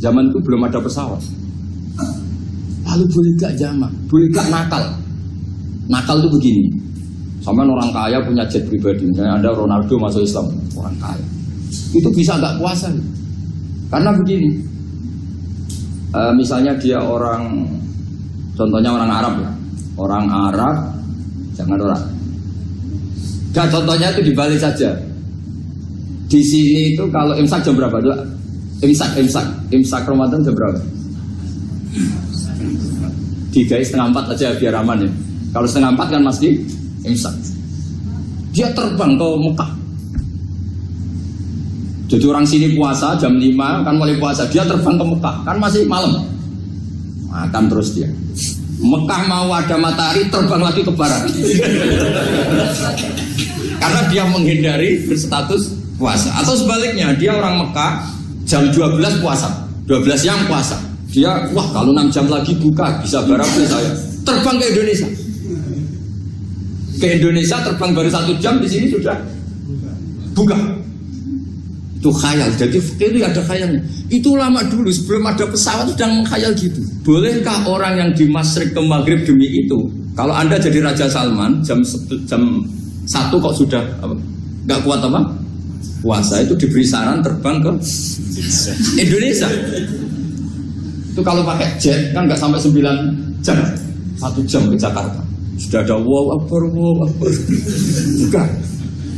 Zaman itu belum ada pesawat. Lalu boleh gak jamak? Boleh gak nakal? Nakal itu begini. Sama orang kaya punya jet pribadi. Misalnya Anda Ronaldo masuk Islam, orang kaya. Itu bisa gak puasa? Karena begini. Misalnya dia orang, contohnya orang Arab ya. Orang Arab, jangan orang. Gak, contohnya itu di Bali saja. Di sini itu kalau imsak jam berapa? Imsak Ramadan jam berapa? 3:30 aja biar aman ya. Kalau 3:30 kan masih imsak. Dia terbang ke Mekah. Jadi orang sini puasa jam 5 kan mulai puasa. Dia terbang ke Mekah kan masih malam. Makan terus dia. Mekah mau ada matahari terbang lagi ke barat. Karena dia menghindari berstatus puasa. Atau sebaliknya, dia orang Mekah jam 12 puasa, 12 siang puasa. Dia, wah kalau 6 jam lagi buka, bisa barang saya. Terbang ke Indonesia. Ke Indonesia terbang baru 1 jam, di sini sudah buka. Itu khayal, jadi itu ada khayalnya. Itu lama dulu, sebelum ada pesawat sudah mengkhayal gitu. Bolehkah orang yang di Masyrik ke Maghrib demi itu? Kalau Anda jadi Raja Salman, jam 1 kok sudah nggak kuat apa? Puasa, itu diberi saran terbang ke Indonesia. Itu kalau pakai jet kan nggak sampai 9 jam, 1 jam ke Jakarta. Sudah ada wow akbar. Bukan,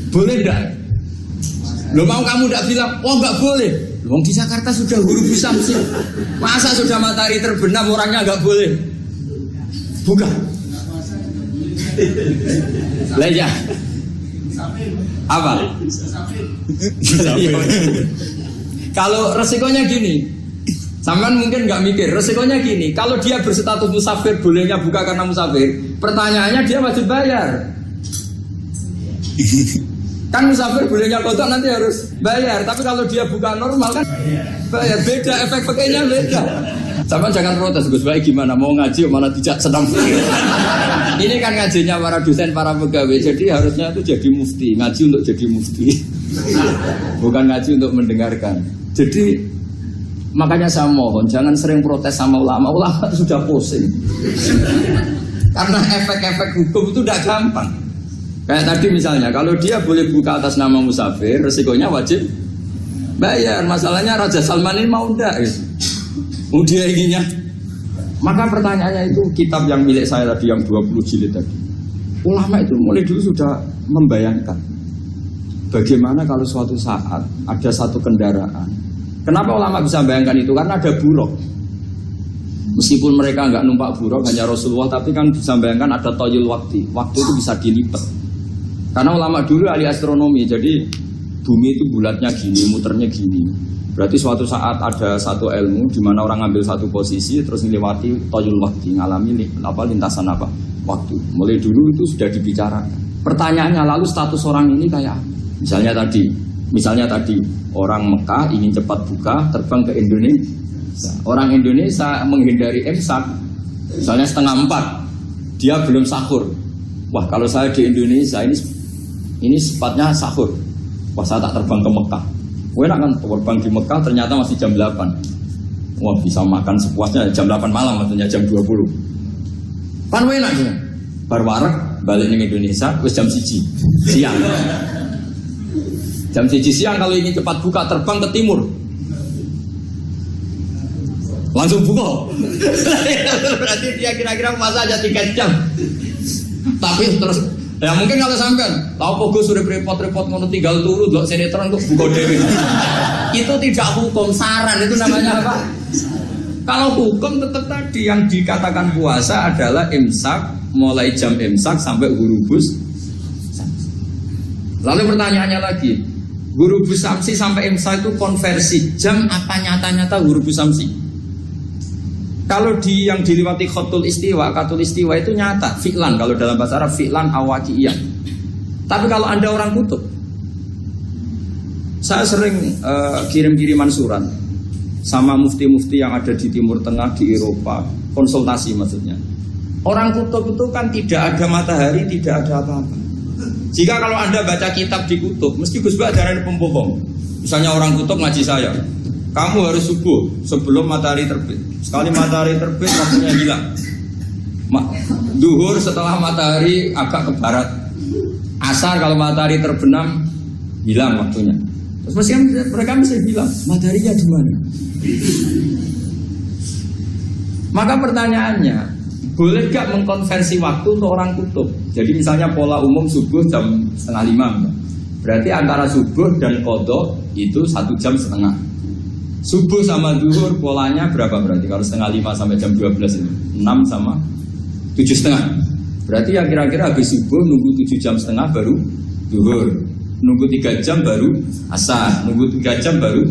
boleh enggak? Lo mau kamu enggak bilang, oh enggak boleh. Lo di Jakarta sudah huruf samsi. Masa sudah matahari terbenam orangnya enggak boleh? Bukan. Lah ya. Apa? Kalau resikonya gini, sampean mungkin nggak mikir. Resikonya gini, kalau dia berstatus musafir, bolehnya buka karena musafir. Pertanyaannya dia wajib bayar. Kan musafir bolehnya kodok nanti harus bayar. Tapi kalau dia buka normal kan bayar. Beda, efek pakainya beda. Sampean jangan protes, Gus. Baik gimana? Mau ngaji malah tidak senang. Ini kan ngajinya para dosen, para pegawai. Jadi harusnya itu jadi mufti. Ngaji untuk jadi mufti. Bukan ngaji untuk mendengarkan. Jadi Makanya saya mohon jangan sering protes sama ulama. Ulama itu sudah pusing. Karena efek-efek hukum itu tidak gampang. Kayak tadi misalnya, kalau dia boleh buka atas nama musafir, resikonya wajib bayar. Masalahnya Raja Salman ini mau enggak gitu. Dia inginnya. Maka pertanyaannya itu kitab yang milik saya tadi yang 20 jilid tadi. Ulama itu mulai dulu sudah membayangkan bagaimana kalau suatu saat ada satu kendaraan. Kenapa ulama bisa membayangkan itu? Karena ada buruk. Meskipun mereka nggak numpak buruk, hanya Rasulullah, tapi kan bisa membayangkan ada toyul waktu. Waktu itu bisa dilipat. Karena ulama dulu ahli astronomi, jadi bumi itu bulatnya gini, muternya gini. Berarti suatu saat ada satu ilmu di mana orang ngambil satu posisi terus melewati toyul waktu, ngalami lintasan waktu. Mulai dulu itu sudah dibicarakan. Pertanyaannya lalu status orang ini kayak misalnya tadi orang Mekah ingin cepat buka terbang ke Indonesia. Orang Indonesia menghindari imsak, misalnya 3:30, dia belum sahur. Wah, kalau saya di Indonesia ini sepatnya sahur. Wah, saya tak terbang ke Mekah. Enak kan terbang di Mekah ternyata masih jam 8. Wah, bisa makan sepuasnya jam 8 malam, maksudnya jam 20. Kan enak ya. Bar wareg balik ke Indonesia wis jam 1 siang. Jam 1 siang kalau ingin cepat buka terbang ke timur. Langsung buka. Berarti dia kira-kira masa aja 3 jam. Tapi terus ya mungkin kalau sampean, tahu kok gue sudah repot-repot ngono tinggal turu delok sinetron kok buka dhewe. Itu tidak hukum, saran itu namanya apa? Kalau hukum tetap tadi yang dikatakan puasa adalah imsak, mulai jam imsak sampai hurubus. Lalu pertanyaannya lagi, hurubus samsi sampai imsak itu konversi jam apa nyata-nyata hurubus samsi? Kalau yang diliwati khatul istiwa itu nyata, fi'lan kalau dalam bahasa Arab fi'lan awaqiyah. Tapi kalau Anda orang kutub, saya sering kirim-kiriman surat sama mufti-mufti yang ada di Timur Tengah, di Eropa, konsultasi maksudnya. Orang kutub itu kan tidak ada matahari, tidak ada apa-apa. Jika kalau Anda baca kitab di kutub, mesti Gus Ba ajaran pembohong. Misalnya orang kutub ngaji saya, kamu harus subuh sebelum matahari terbit. Sekali matahari terbit waktunya hilang. Duhur setelah matahari agak ke barat. Asar kalau matahari terbenam hilang waktunya. Terus mereka bisa bilang mataharinya di mana? Maka pertanyaannya, boleh gak mengkonversi waktu untuk orang kutub? Jadi misalnya pola umum subuh jam 4:30. Berarti antara subuh dan qadha itu 1 jam setengah. Subuh sama duhur polanya berapa berarti? Kalau 4:30 sampai jam 12 ini 6 sama 7:30. Berarti ya kira-kira habis subuh nunggu 7 jam setengah baru duhur, nunggu 3 jam baru asar, nunggu 3 jam baru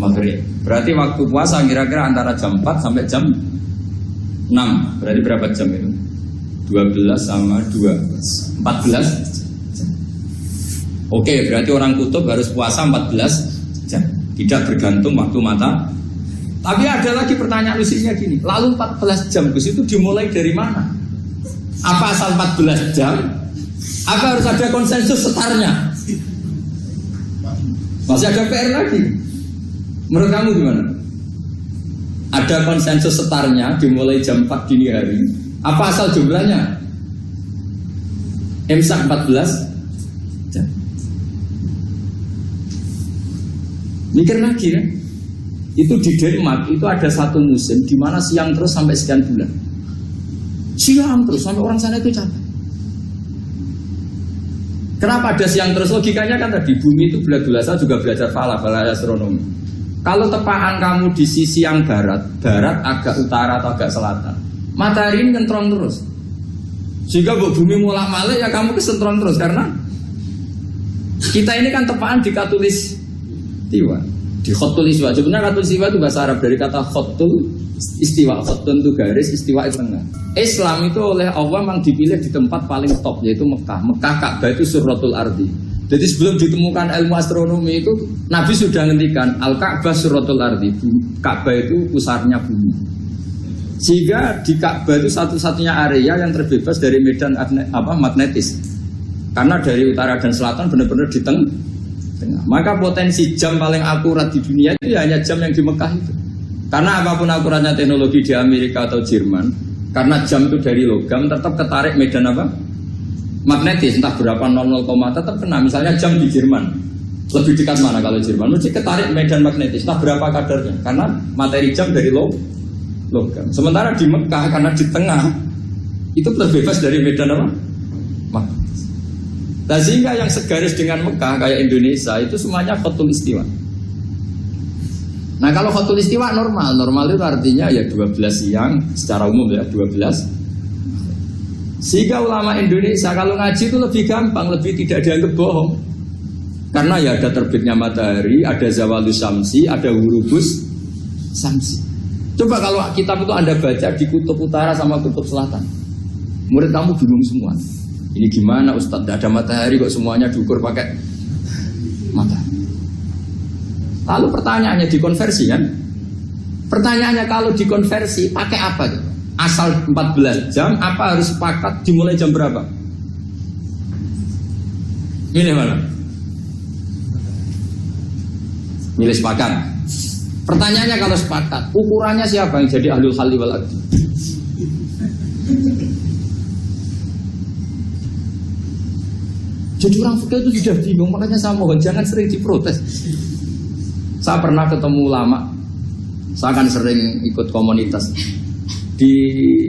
maghrib. Berarti waktu puasa kira-kira antara jam 4 sampai jam 6. Berarti berapa jam itu? 12 sama 2 14 jam. Oke, berarti orang kutub harus puasa 14 jam. Tidak bergantung waktu mata. Tapi ada lagi pertanyaan lucunya gini, lalu 14 jam itu dimulai dari mana? Apa asal 14 jam? Apa harus ada konsensus setarnya? Masih ada PR lagi. Menurut kamu gimana? Ada konsensus setarnya dimulai jam 4 dini hari. Apa asal jumlahnya? Imsak 14 jam. Mikir lagi ya. Itu di Denmark itu ada satu musim di mana siang terus sampai sekian bulan. Siang terus sampai orang sana itu capek. Kenapa ada siang terus? Logikanya kan tadi bumi itu saya juga belajar falak astronomi. Kalau tepaan kamu di sisi yang barat agak utara atau agak selatan, matahari ini nyentrong terus. Sehingga bumi mulak-malik ya kamu kesentrong terus karena kita ini kan tepaan di Khatulistiwa. Di Khatul Istiwa. Sebenarnya Khatul Istiwa itu bahasa Arab dari kata Khatul Istiwa. Khatul itu garis, istiwa itu tengah. Islam itu oleh Allah memang dipilih di tempat paling top yaitu Mekah. Mekah Ka'bah itu Suratul Ardi. Jadi sebelum ditemukan ilmu astronomi itu Nabi sudah ngendikan Al-Ka'bah Suratul Ardi. Ka'bah itu pusarnya bumi. Sehingga di Ka'bah itu satu-satunya area yang terbebas dari medan magnetis. Karena dari utara dan selatan benar-benar di tengah. Maka potensi jam paling akurat di dunia itu ya hanya jam yang di Mekah itu. Karena apapun ukurannya teknologi di Amerika atau Jerman, karena jam itu dari logam, tetap ketarik medan apa? Magnetis, entah berapa 00, tetap kena. Misalnya jam di Jerman, lebih dekat mana kalau Jerman? Mesti ketarik medan magnetis, entah berapa kadarnya. Karena materi jam dari logam. Sementara di Mekah, karena di tengah, itu terbebas dari medan apa? Magnetis. Nah, sehingga yang segaris dengan Mekah, kayak Indonesia, itu semuanya khotul istiwa. Nah kalau khotul istiwa normal itu artinya ya 12 siang secara umum ya 12. Sehingga ulama Indonesia kalau ngaji itu lebih gampang, lebih tidak dianggap bohong. Karena ya ada terbitnya matahari, ada zawalus samsi, ada hurubus samsi. Coba kalau kitab itu Anda baca di kutub utara sama kutub selatan, murid kamu bingung semua. Ini gimana Ustadz, tidak ada matahari kok semuanya diukur pakai matahari. Lalu pertanyaannya dikonversi kan? Pertanyaannya kalau dikonversi pakai apa? Asal 14 jam, apa harus sepakat dimulai jam berapa? Milih mana? Milih sepakat. Pertanyaannya kalau sepakat, ukurannya siapa yang jadi ahlul halli wal aqdi? Jadi orang fikih itu sudah bingung, makanya saya mohon jangan sering diprotes. Saya pernah ketemu ulama, saya kan sering ikut komunitas di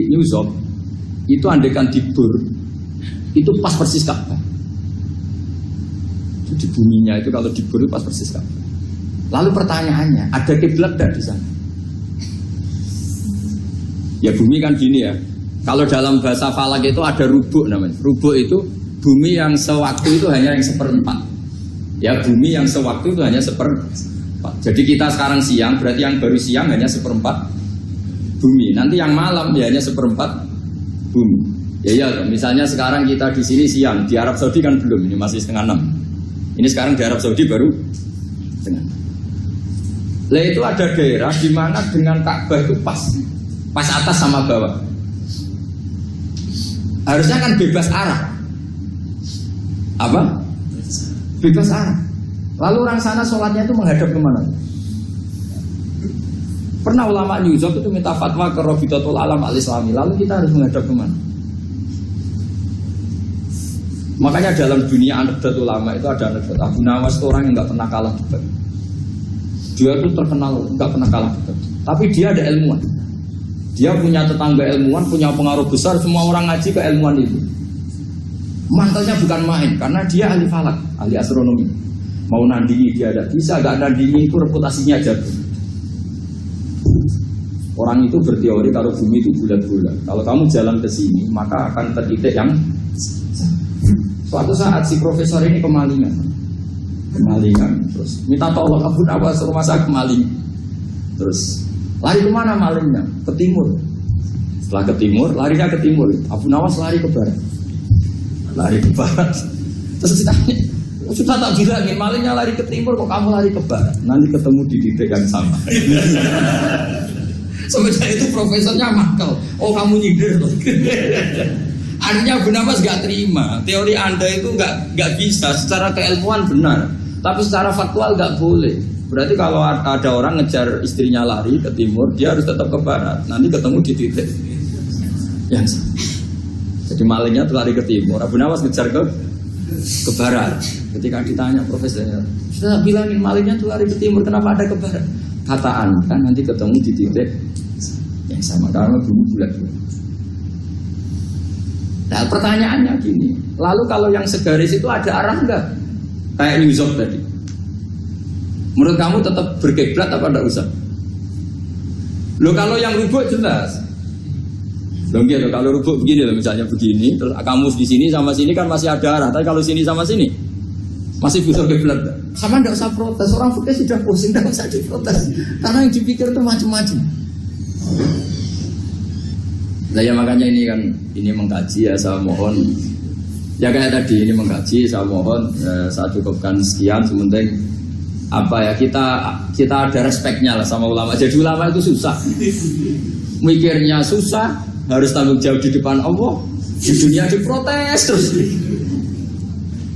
New York. Itu andekan di Bur, itu pas persis Ka'bah. Di buminya itu kalau di Bur itu pas persis Ka'bah. Lalu pertanyaannya, ada kiblat tidak di sana? Ya bumi kan gini ya. Kalau dalam bahasa falak itu ada rubuk namanya. Rubuk itu bumi yang sewaktu itu hanya yang seperempat. Ya bumi yang sewaktu itu hanya seperempat. Jadi kita sekarang siang, berarti yang baru siang hanya seperempat bumi. Nanti yang malam ya hanya seperempat bumi. Ya, misalnya sekarang kita di sini siang, di Arab Saudi kan belum, ini masih 5:30. Ini sekarang di Arab Saudi baru setengah. Lah itu ada daerah di mana dengan Ka'bah itu pas atas sama bawah. Harusnya kan bebas arah. Apa? Bebas arah. Lalu orang sana sholatnya itu menghadap kemana? Pernah ulama New York itu minta fatwa ke Rabitatul Alam Al-Islami. Lalu kita harus menghadap kemana? Makanya dalam dunia anekdot ulama itu ada anekdot Abu Nawas itu orang yang nggak pernah kalah debat. Dia itu terkenal nggak pernah kalah debat. Tapi dia ada ilmuwan. Dia punya tetangga ilmuwan, punya pengaruh besar. Semua orang ngaji ke ilmuwan itu. Mantelnya bukan main, karena dia ahli falak, ahli astronomi. Mau nandingi dia tidak bisa, gak nandingi itu reputasinya jatuh. Orang itu berteori kalau bumi itu bulat-bulat. Kalau kamu jalan ke sini, maka akan tertitik yang suatu saat si profesor ini kemalingan, terus minta tolong Abu Nawas rumah saya kemaling. Terus lari kemana malingnya? Ke timur. Setelah ke timur, larinya ke timur. Abu Nawas lari ke barat. Terus ditanya, sudah tak bilangin, malingnya lari ke timur, kok kamu lari ke barat? Nanti ketemu di titik yang sama. Semenjak itu profesornya makel. Oh kamu nyindir loh. Artinya Abu Nawas gak terima. Teori Anda itu gak bisa. Secara keilmuan benar, tapi secara faktual gak boleh. Berarti kalau ada orang ngejar istrinya lari ke timur, dia harus tetap ke barat. Nanti ketemu di titik yang sama. Jadi malingnya tuh lari ke timur, Abu Nawas ngejar ke barat. Ketika ditanya profesornya, sudah bilangin malingnya tuh lari ke timur, kenapa ada ke barat? Kata Anda nanti ketemu di titik yang sama karena bumi bulat. Nah pertanyaannya gini, lalu kalau yang segaris itu ada arah enggak? Kayak New York tadi. Menurut kamu tetap berkiblat apa enggak usah? Loh kalau yang rubuk jelas. Loh gitu, kalau rubuk begini loh, misalnya begini, terus kamu di sini sama sini kan masih ada arah, tapi kalau sini sama sini masih butuh kiblat. Sama enggak usah protes, orang fikih sudah pusing, enggak usah diprotes. Karena yang dipikir itu macam-macam. Nah ya makanya ini mengkaji ya, saya mohon ya kayak tadi ini mengkaji, saya mohon saya cukupkan sekian. Sementing apa ya, kita ada respeknya lah sama ulama. Jadi ulama itu susah, mikirnya susah, harus tanggung jawab di depan Allah, di dunia diprotes terus.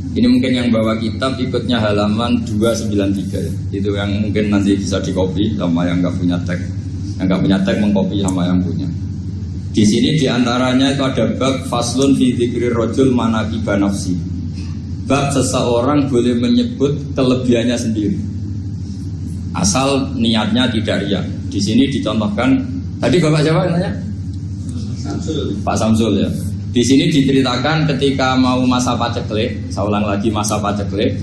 Ini mungkin yang bawa kitab ikutnya halaman 293 ya. Itu yang mungkin nanti bisa dikopi sama yang nggak punya teks. Yang nggak punya tag mengcopy sama yang punya. Di sini diantaranya itu ada bab faslun fi dzikri rajul manaqiba nafsi. Bab seseorang boleh menyebut kelebihannya sendiri, asal niatnya tidak riya. Di sini dicontohkan. Tadi Bapak siapa namanya? Samsul. Pak Samsul ya. Di sini diceritakan ketika mau masa paceklik, saya ulang lagi masa paceklik,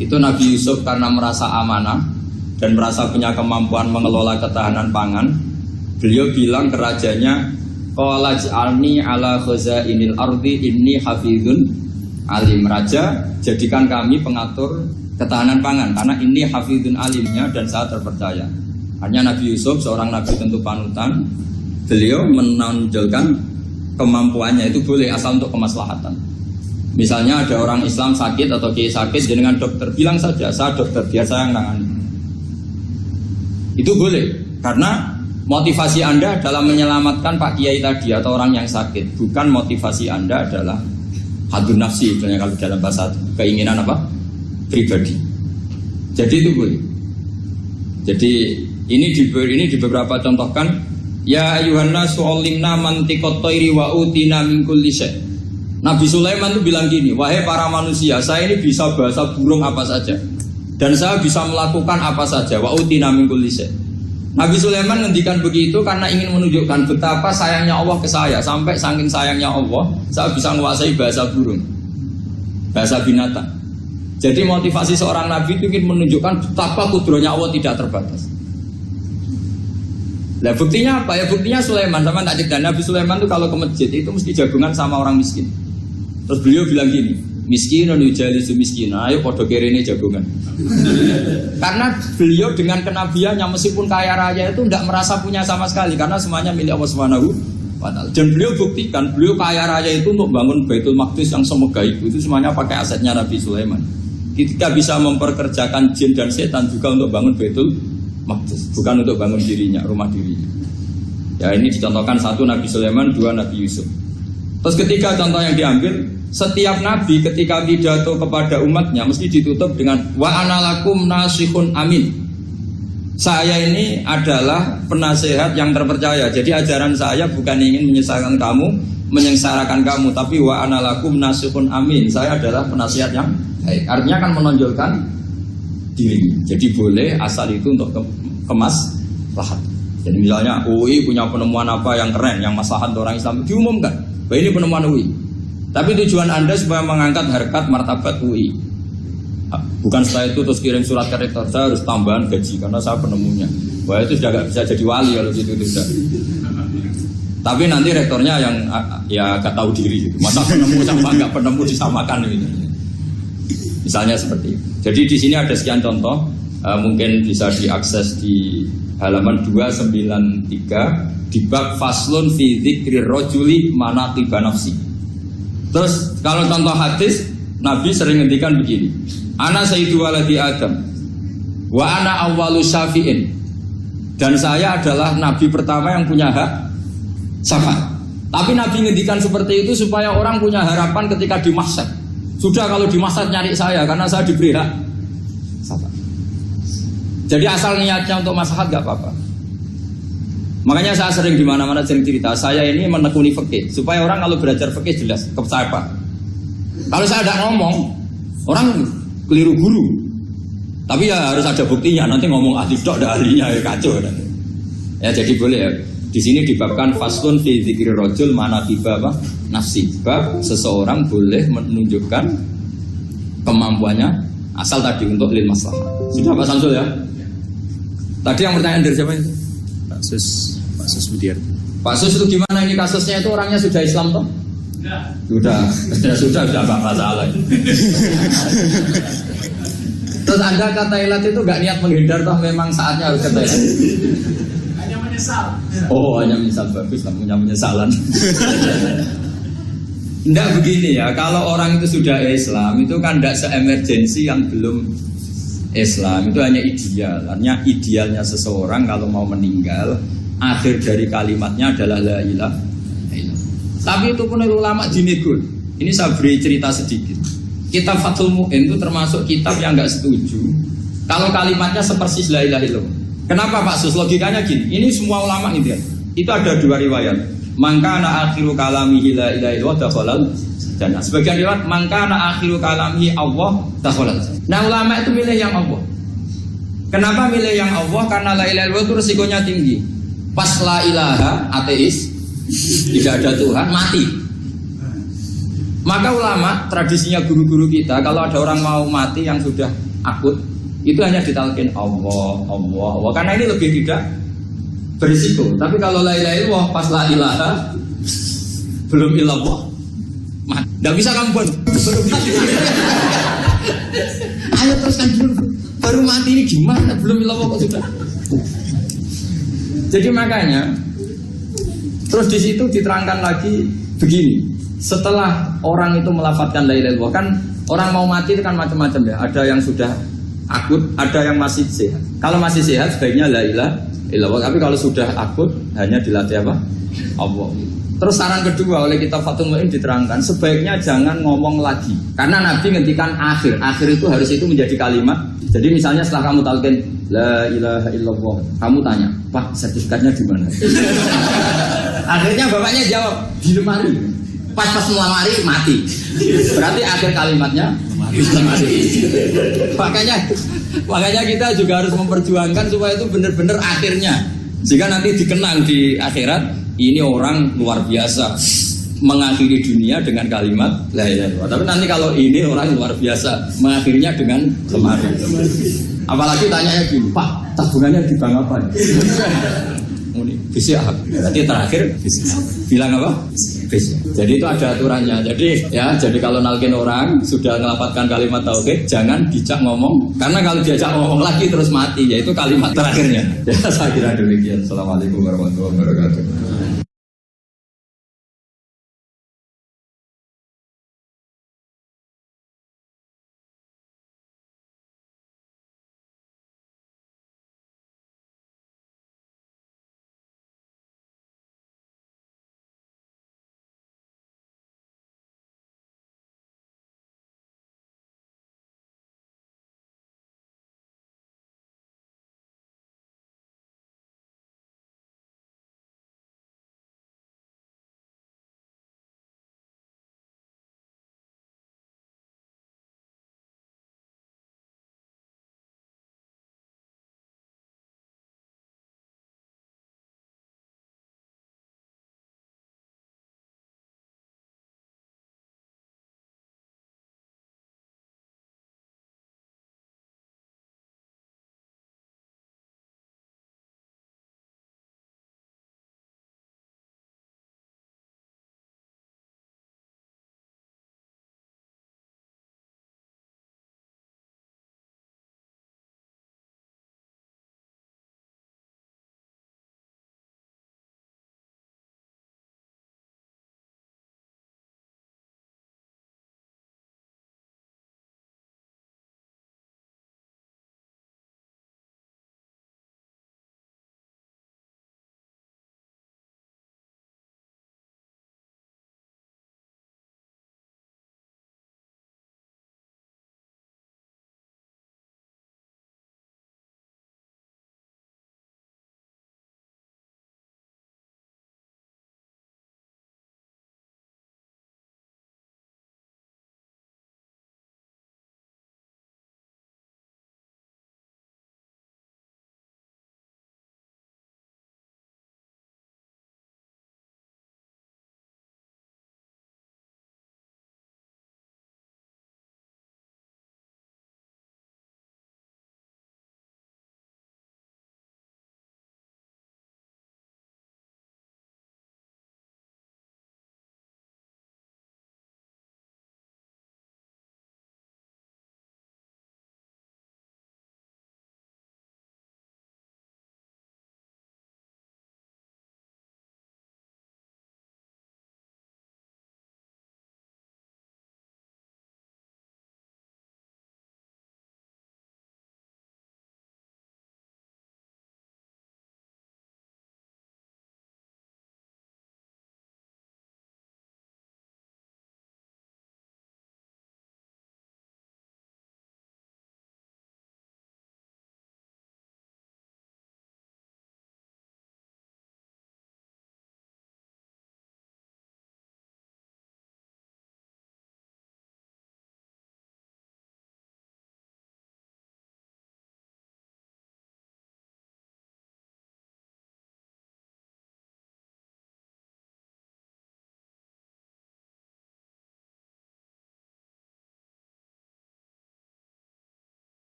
itu Nabi Yusuf karena merasa amanah dan merasa punya kemampuan mengelola ketahanan pangan, beliau bilang ke rajanya, qala ij'alni ala khazainil ardi inni hafizun alim. Raja, jadikan kami pengatur ketahanan pangan karena ini hafizun alimnya dan saya terpercaya. Hanya Nabi Yusuf seorang nabi tentu panutan, beliau menonjolkan kemampuannya itu boleh asal untuk kemaslahatan. Misalnya ada orang Islam sakit atau kiai sakit, dengan dokter bilang saja saya dokter, biar saya yang nangani. Itu boleh karena motivasi Anda dalam menyelamatkan Pak Kiai tadi atau orang yang sakit, bukan motivasi Anda adalah hadun nafsi, misalnya kalau dalam bahasa keinginan apa? Pribadi. Jadi itu boleh. Jadi ini di beberapa contohkan. Ya ayuhan nasu ulimna mantiqat thairi wa utina min kulli syai'. Nabi Sulaiman itu bilang gini, wahai para manusia, saya ini bisa bahasa burung apa saja dan saya bisa melakukan apa saja. Wa utina min kulli syai'. Nabi Sulaiman ngendikan begitu karena ingin menunjukkan betapa sayangnya Allah ke saya. Sampai saking sayangnya Allah, saya bisa menguasai bahasa burung, bahasa binatang. Jadi motivasi seorang nabi itu ingin menunjukkan betapa kudrohnya Allah tidak terbatas. Nah buktinya apa ya? Buktinya Sulaiman, sama tak cerita, Nabi Sulaiman tuh kalau ke masjid itu mesti jagungan sama orang miskin. Terus beliau bilang gini, miskin nujalisu miskin, ayo podo kerene jagungan. Karena beliau dengan kenabiannya meskipun kaya raya itu tidak merasa punya sama sekali, karena semuanya milik Allah Subhanahu wa Ta'ala. Dan beliau buktikan, beliau kaya raya itu untuk bangun Baitul Maqdis yang semegah itu semuanya pakai asetnya Nabi Sulaiman. Ketika bisa memperkerjakan jin dan setan juga untuk bangun Baitul Maqdis, bukan untuk bangun dirinya, rumah dirinya. Ya ini dicontohkan satu Nabi Sulaiman, dua Nabi Yusuf. Terus ketiga contoh yang diambil, setiap nabi ketika pidato kepada umatnya mesti ditutup dengan wa analakum nasihun amin. Saya ini adalah penasehat yang terpercaya. Jadi ajaran saya bukan ingin menyengsarakan kamu, tapi wa analakum nasihun amin. Saya adalah penasehat yang baik. Artinya kan menonjolkan diri. Jadi boleh asal itu untuk kemaslahat. Jadi misalnya UI punya penemuan apa yang keren, yang maslahat orang Islam, diumumkan. Bahwa ini penemuan UI. Tapi tujuan Anda supaya mengangkat harkat martabat UI. Bukan setelah itu terus kirim surat ke rektor, saya harus tambahan gaji karena saya penemunya. Wah itu sudah gak bisa jadi wali kalau itu tidak. Tapi nanti rektornya yang ya gak tahu diri gitu. Masa penemu sama gak penemu disamakan gitu. Misalnya seperti itu. Jadi di sini ada sekian contoh, mungkin bisa diakses di halaman 293 di bab faslun fi dzikri rajuli manaqiba nafsi. Terus kalau contoh hadis, Nabi sering ngendikan begini, ana sayyidu waladi Adam wa ana awwalu syafi'in, dan saya adalah nabi pertama yang punya hak syafaat. Tapi Nabi ngendikan seperti itu supaya orang punya harapan ketika di mahsyar. Sudah kalau di mahsyar nyari saya karena saya diberi hak syafaat. Jadi asal niatnya untuk maslahat gak apa-apa. Makanya saya sering di mana-mana sering cerita, saya ini menekuni fikih supaya orang kalau belajar fikih jelas kepercaya apa. Kalau saya tidak ngomong, orang keliru guru. Tapi ya harus ada buktinya. Nanti ngomong ahli dok, ada ahlinya ya kacau. Ya jadi boleh ya. Di sini dibabkan faslun fi dzikri rajul manaqiba nafsi. Bab seseorang boleh menunjukkan kemampuannya asal tadi untuk lil maslahah. Sudah Pak Samsul ya? Tadi yang pertanyaan dari siapa itu? Pak Sus Budiar. Pak Sus itu gimana ini kasusnya, itu orangnya sudah Islam toh? Sudah enggak masalah. Terus Anda ke Thailand itu enggak niat menghindar toh, memang saatnya harus ke Thailand. Hanya menyesal. Oh, hanya menyesal, bagus lah, punya penyesalan. Enggak begini ya, kalau orang itu sudah Islam itu kan enggak se-emergensi yang belum Islam, itu hanya ideal. Artinya idealnya seseorang kalau mau meninggal, akhir dari kalimatnya adalah la ilaha illallah. Tapi itu pun ulama dinegur. Ini saya beri cerita sedikit. Kitab Fathul Mu'in itu termasuk kitab yang enggak setuju kalau kalimatnya sepersis la ilaha illallah. Kenapa Pak Sus? Logikanya gini. Ini semua ulama gitu ya. Itu ada dua riwayat. Mangkana akhiru kalamihi la ilaha illallah dakhalal jannah. Sebagian riwayat mangkana akhiru kalamihi Allah dakhalal. Nah, ulama itu milih yang Allah. Kenapa milih yang Allah? Karena la ilaha illallah itu resikonya tinggi. Pas la ilaha ateis, tidak ada Tuhan, mati. Maka ulama, tradisinya guru-guru kita, kalau ada orang mau mati yang sudah akut, itu hanya ditalkin Allah, Allah, Allah. Karena ini lebih tidak berisiko. Tapi kalau la ilaha illallah, pas la ilaha belum illallah, mati. Tidak bisa kamu buat. Ayo teruskan dulu. Baru mati ini gimana? Belum illallah kok sudah. Jadi makanya, terus di situ diterangkan lagi begini. Setelah orang itu melafadzkan la ilaha illallah, kan orang mau mati itu kan macam-macam ya. Ada yang sudah akut, ada yang masih sehat. Kalau masih sehat sebaiknya la ilaha illallah. Tapi kalau sudah akut hanya dilatih apa? Allah. Terus saran kedua oleh kitab Fathul Mu'in diterangkan sebaiknya jangan ngomong lagi. Karena Nabi ngendikan akhir. Akhir itu harus itu menjadi kalimat. Jadi misalnya setelah kamu talqin la ilaha illallah, kamu tanya, "Pak, sertifikatnya di mana?" Akhirnya bapaknya jawab, "Di lemari." Pas melamari mati. Berarti akhir kalimatnya lemari. Makanya kita juga harus memperjuangkan supaya itu benar-benar akhirnya. Jika nanti dikenang di akhirat, ini orang luar biasa mengakhiri dunia dengan kalimat la ilaha illallah. Tapi nanti kalau ini orang luar biasa mengakhirinya dengan lemari. Apalagi tanyanya gini, "Pak, tabungannya di bank apa?" Bisa, berarti terakhir bilang apa? Bisa. Jadi itu ada aturannya. Jadi kalau nalkin orang sudah ngelapatkan kalimat tauhid, jangan dicak ngomong. Karena kalau diajak ngomong lagi terus mati, yaitu kalimat terakhirnya. Ya, saya kira demikian. Assalamualaikum warahmatullahi wabarakatuh.